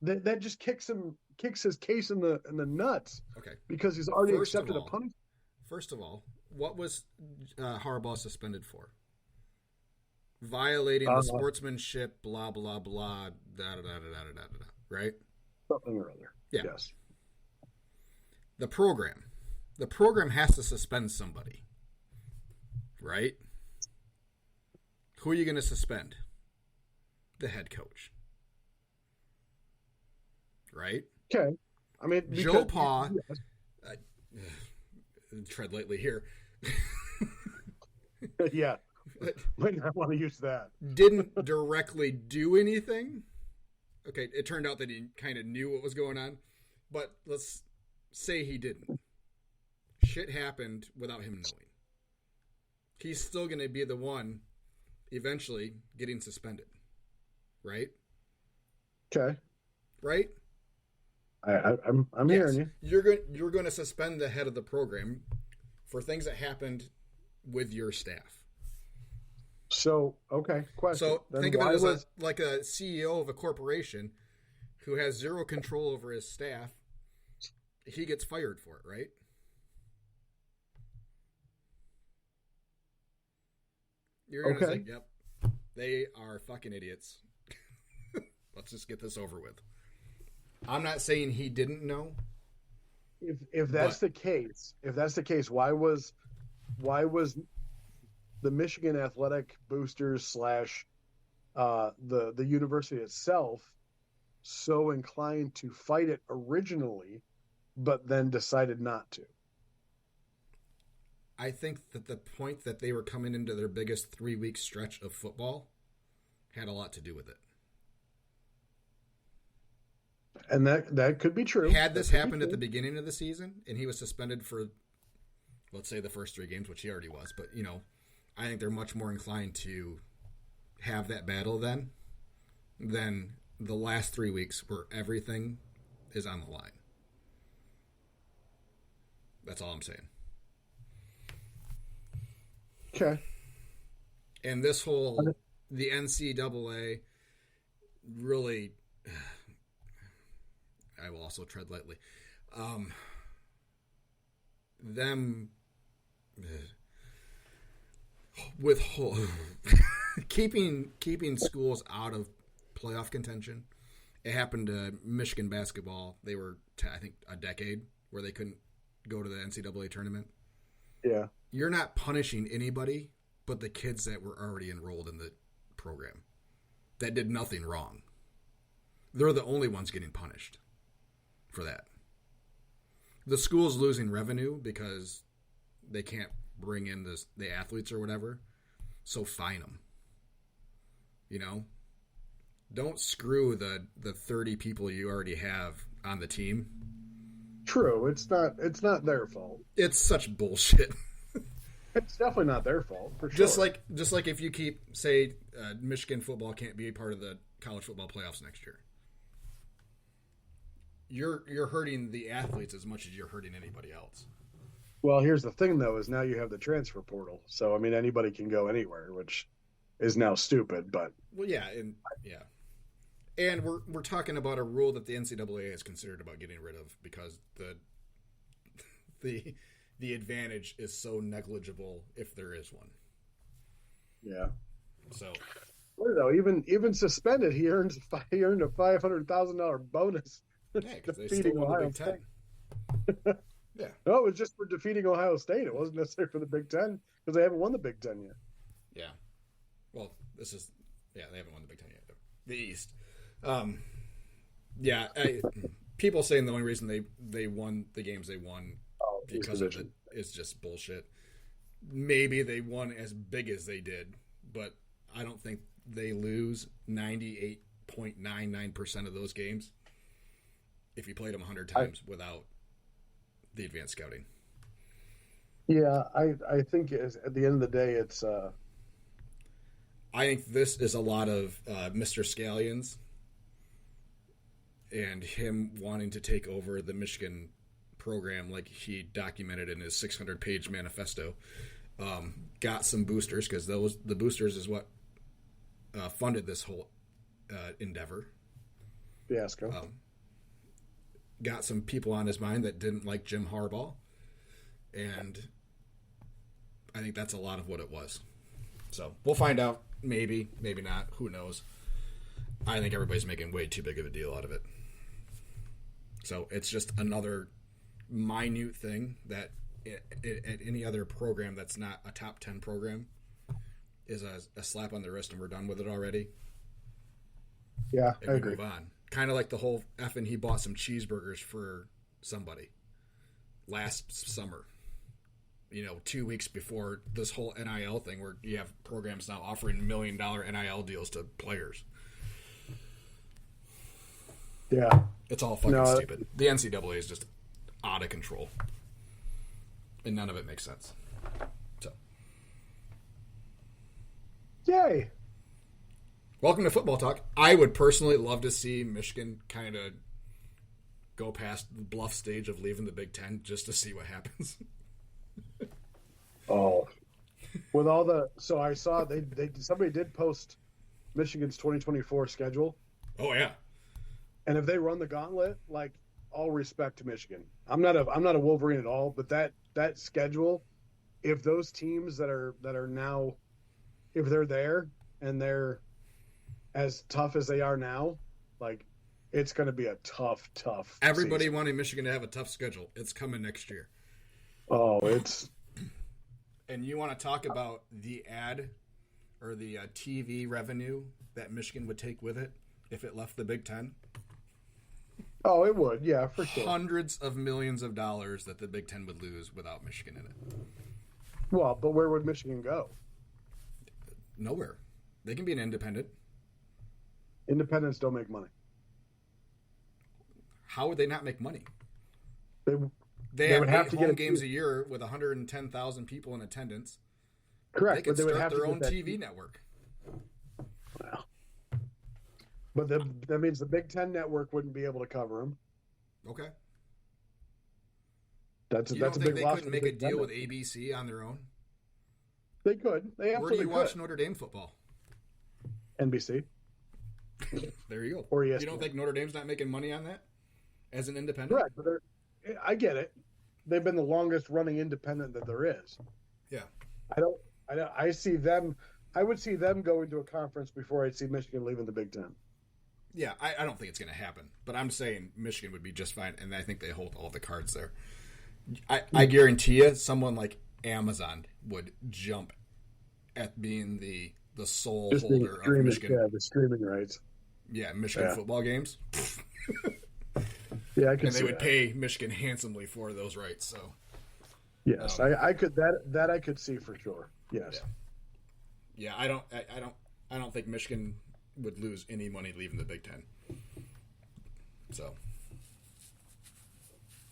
That just kicks his case in the nuts Okay. because he's already First of accepted a all- punishment. First of all, what was Harbaugh suspended for? Violating the sportsmanship, blah blah blah, da da da da da da da. Right? Something or other. Yeah. Yes. The program has to suspend somebody, right? Who are you going to suspend? The head coach, right? Okay. I mean, Joe Pa. yes. tread lightly here. Yeah, might not want to use that. Didn't directly do anything. Okay, it turned out that he kind of knew what was going on, but let's say he didn't. Shit happened without him knowing. He's still going to be the one eventually getting suspended, right? Okay, Right? I'm hearing you. You're going to suspend the head of the program for things that happened with your staff. So, okay, question. So Then think of why it as was- like a CEO of a corporation who has zero control over his staff. He gets fired for it, right? You're going to Okay. say, yep, they are fucking idiots. Let's just get this over with. I'm not saying he didn't know. if that's the case, why was the Michigan Athletic Boosters / the university itself so inclined to fight it originally, but then decided not to? I think that the point that they were coming into their biggest 3-week stretch of football had a lot to do with it. And that could be true. Had this happened at the beginning of the season and he was suspended for, let's say, the first 3 games, which he already was, but, I think they're much more inclined to have that battle then than the last 3 weeks where everything is on the line. That's all I'm saying. Okay. And this whole, the NCAA really, I will also tread lightly, them with keeping schools out of playoff contention. It happened to Michigan basketball. They were, I think, a decade where they couldn't go to the NCAA tournament. Yeah. You're not punishing anybody but the kids that were already enrolled in the program that did nothing wrong. They're the only ones getting punished for that. The school's losing revenue because they can't bring in the athletes or whatever, so fine them. Don't screw the 30 people you already have on the team. True. It's not their fault. It's such bullshit. It's definitely not their fault, for sure. Just like if you keep, say, Michigan football can't be a part of the college football playoffs next year. You're hurting the athletes as much as you're hurting anybody else. Well, here's the thing, though, is now you have the transfer portal. So, I mean, anybody can go anywhere, which is now stupid, but... Well, yeah, and we're talking about a rule that the NCAA is considered about getting rid of because the advantage is so negligible if there is one. Yeah. So, Well, though, even suspended, he earned a $500,000 bonus. yeah, because they still won the Big Ten. Yeah. No, it was just for defeating Ohio State. It wasn't necessarily for the Big Ten because they haven't won the Big Ten yet. Yeah. Well, they haven't won the Big Ten yet. The East. People saying the only reason they won the games they won because of it is just bullshit. Maybe they won as big as they did, but I don't think they lose 98.99% of those games if you played them 100 times without the advanced scouting. Yeah, I think at the end of the day, it's... I think this is a lot of Mr. Scallions and him wanting to take over the Michigan program like he documented in his 600-page manifesto. Got some boosters because the boosters is what funded this whole endeavor. fiasco. Got some people on his mind that didn't like Jim Harbaugh, and I think that's a lot of what it was. So we'll find out. Maybe not. Who knows? I think everybody's making way too big of a deal out of it. So it's just another minute thing that at any other program that's not a top 10 program is a slap on the wrist and we're done with it already. Yeah, And I we agree. move on. Kind of like the whole effing he bought some cheeseburgers for somebody last summer. 2 weeks before this whole NIL thing where you have programs now offering $1 million NIL deals to players. Yeah. It's all fucking stupid. The NCAA is just out of control. And none of it makes sense. So. Yay. Welcome to Football Talk. I would personally love to see Michigan kind of go past the bluff stage of leaving the Big Ten just to see what happens. Oh. With all the... So I saw somebody did post Michigan's 2024 schedule. Oh, yeah. And if they run the gauntlet, like, all respect to Michigan. I'm not a Wolverine at all, but that schedule, if those teams that are now, if they're there and they're as tough as they are now, like, it's going to be a tough Everybody season. wanted Michigan to have a tough schedule. It's coming next year. Oh, it's... And you want to talk about the ad or the TV revenue that Michigan would take with it if it left the Big Ten? Oh, it would, yeah, for sure. Hundreds of millions of dollars that the Big Ten would lose without Michigan in it. Well, but where would Michigan go? Nowhere. They can be an independent. Independents don't make money. How would they not make money? They have would have 8 to home get games a year with 110,000 people in attendance. Correct, They could but they would start have their to own get that TV network. Wow. But that means the Big Ten network wouldn't be able to cover them. Okay. That's You a don't think big they loss. couldn't make a deal with ABC on their own? They could. They Where do absolutely you watch could. Notre Dame football? NBC There you go. or ESPN. You don't think Notre Dame's not making money on that as an independent? Correct, but I get it. They've been the longest running independent that there is. Yeah. I see them. I would see them going to a conference before I'd see Michigan leaving the Big Ten. Yeah, I don't think it's going to happen. But I'm saying Michigan would be just fine, and I think they hold all the cards there. I guarantee you someone like Amazon would jump at being the sole Just being holder of Michigan. Yeah, the streaming rights. Yeah, Michigan football games. Yeah, I could And they see would that. pay Michigan handsomely for those rights. So Yes, I could that I could see for sure. Yes. yeah, I don't think Michigan would lose any money leaving the Big Ten. So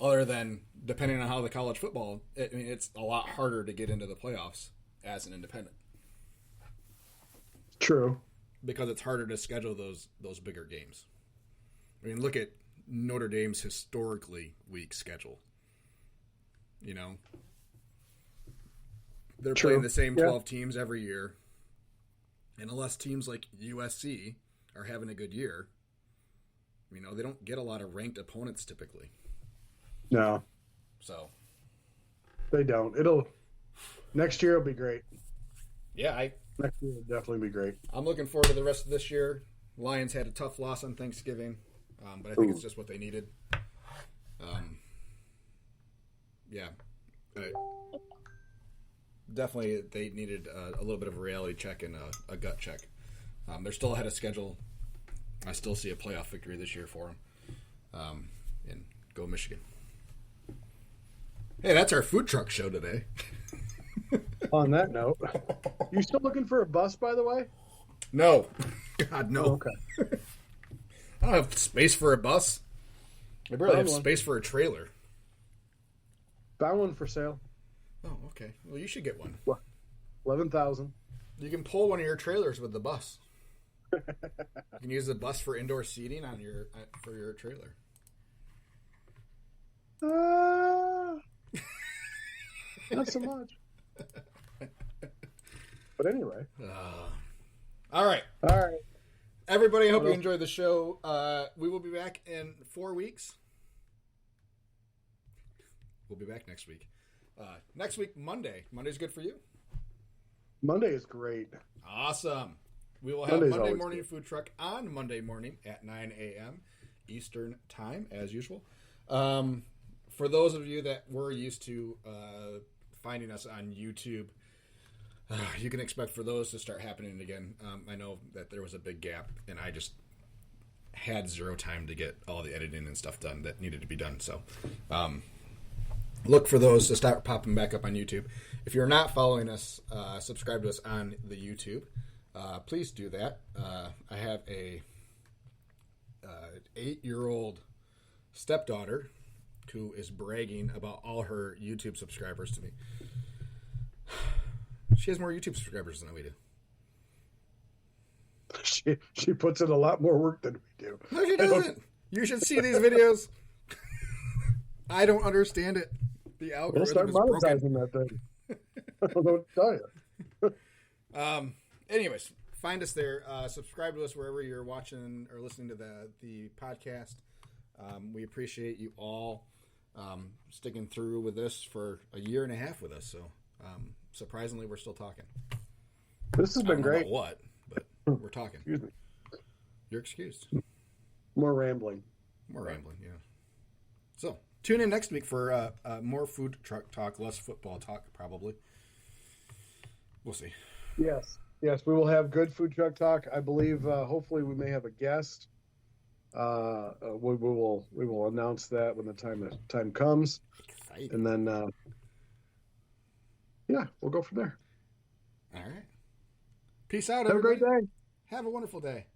other than depending on how the college football, it's a lot harder to get into the playoffs as an independent True. because it's harder to schedule those bigger games. I mean, look at Notre Dame's historically weak schedule. You know, they're True. playing the same Yeah. 12 teams every year, and unless teams like USC are having a good year, they don't get a lot of ranked opponents typically. No, So they don't. Next year will be great. yeah, Next year will definitely be great. I'm looking forward to the rest of this year. Lions had a tough loss on Thanksgiving, but I think it's just what they needed. Yeah, definitely they needed a little bit of a reality check and a gut check. They're still ahead of schedule. I still see a playoff victory this year for them. And go Michigan. Hey, that's our food truck show today. On that note, you still looking for a bus, by the way? No. God, no. Oh, okay. I don't have space for a bus. I barely have Found one. space for a trailer. Found one for sale. Oh, okay. Well, you should get one. 11,000. You can pull one of your trailers with the bus. You can use the bus for indoor seating for your trailer. Not so much. But anyway. All right. All right. Everybody, I hope you enjoyed the show. We will be back in 4 weeks. We'll be back next week. Next week, Monday. Monday's good for you? Monday is great. Awesome. We will have Monday's Monday always Morning good. Food Truck on Monday morning at 9 a.m. Eastern Time, as usual. For those of you that were used to finding us on YouTube, you can expect for those to start happening again. I know that there was a big gap, and I just had zero time to get all the editing and stuff done that needed to be done. So look for those to start popping back up on YouTube. If you're not following us, subscribe to us on the YouTube. Please do that. I have a 8-year-old stepdaughter who is bragging about all her YouTube subscribers to me. She has more YouTube subscribers than we do. She puts in a lot more work than we do. No, she doesn't. You should see these videos. I don't understand it. The We'll start algorithm is broken. monetizing that thing. I don't know what to tell you. Anyways, find us there. Subscribe to us wherever you're watching or listening to the podcast. We appreciate you all sticking through with this for a year and a half with us. So surprisingly, we're still talking. This has been great. About what? But we're talking. Excuse me. You're excused. More rambling. More rambling, yeah. So tune in next week for more food truck talk, less football talk, probably. We'll see. Yes, we will have good food truck talk. I believe. Hopefully, we may have a guest. We will announce that when the time comes, Exciting. and then we'll go from there. All right. Peace out, Have everybody. a great day. Have a wonderful day.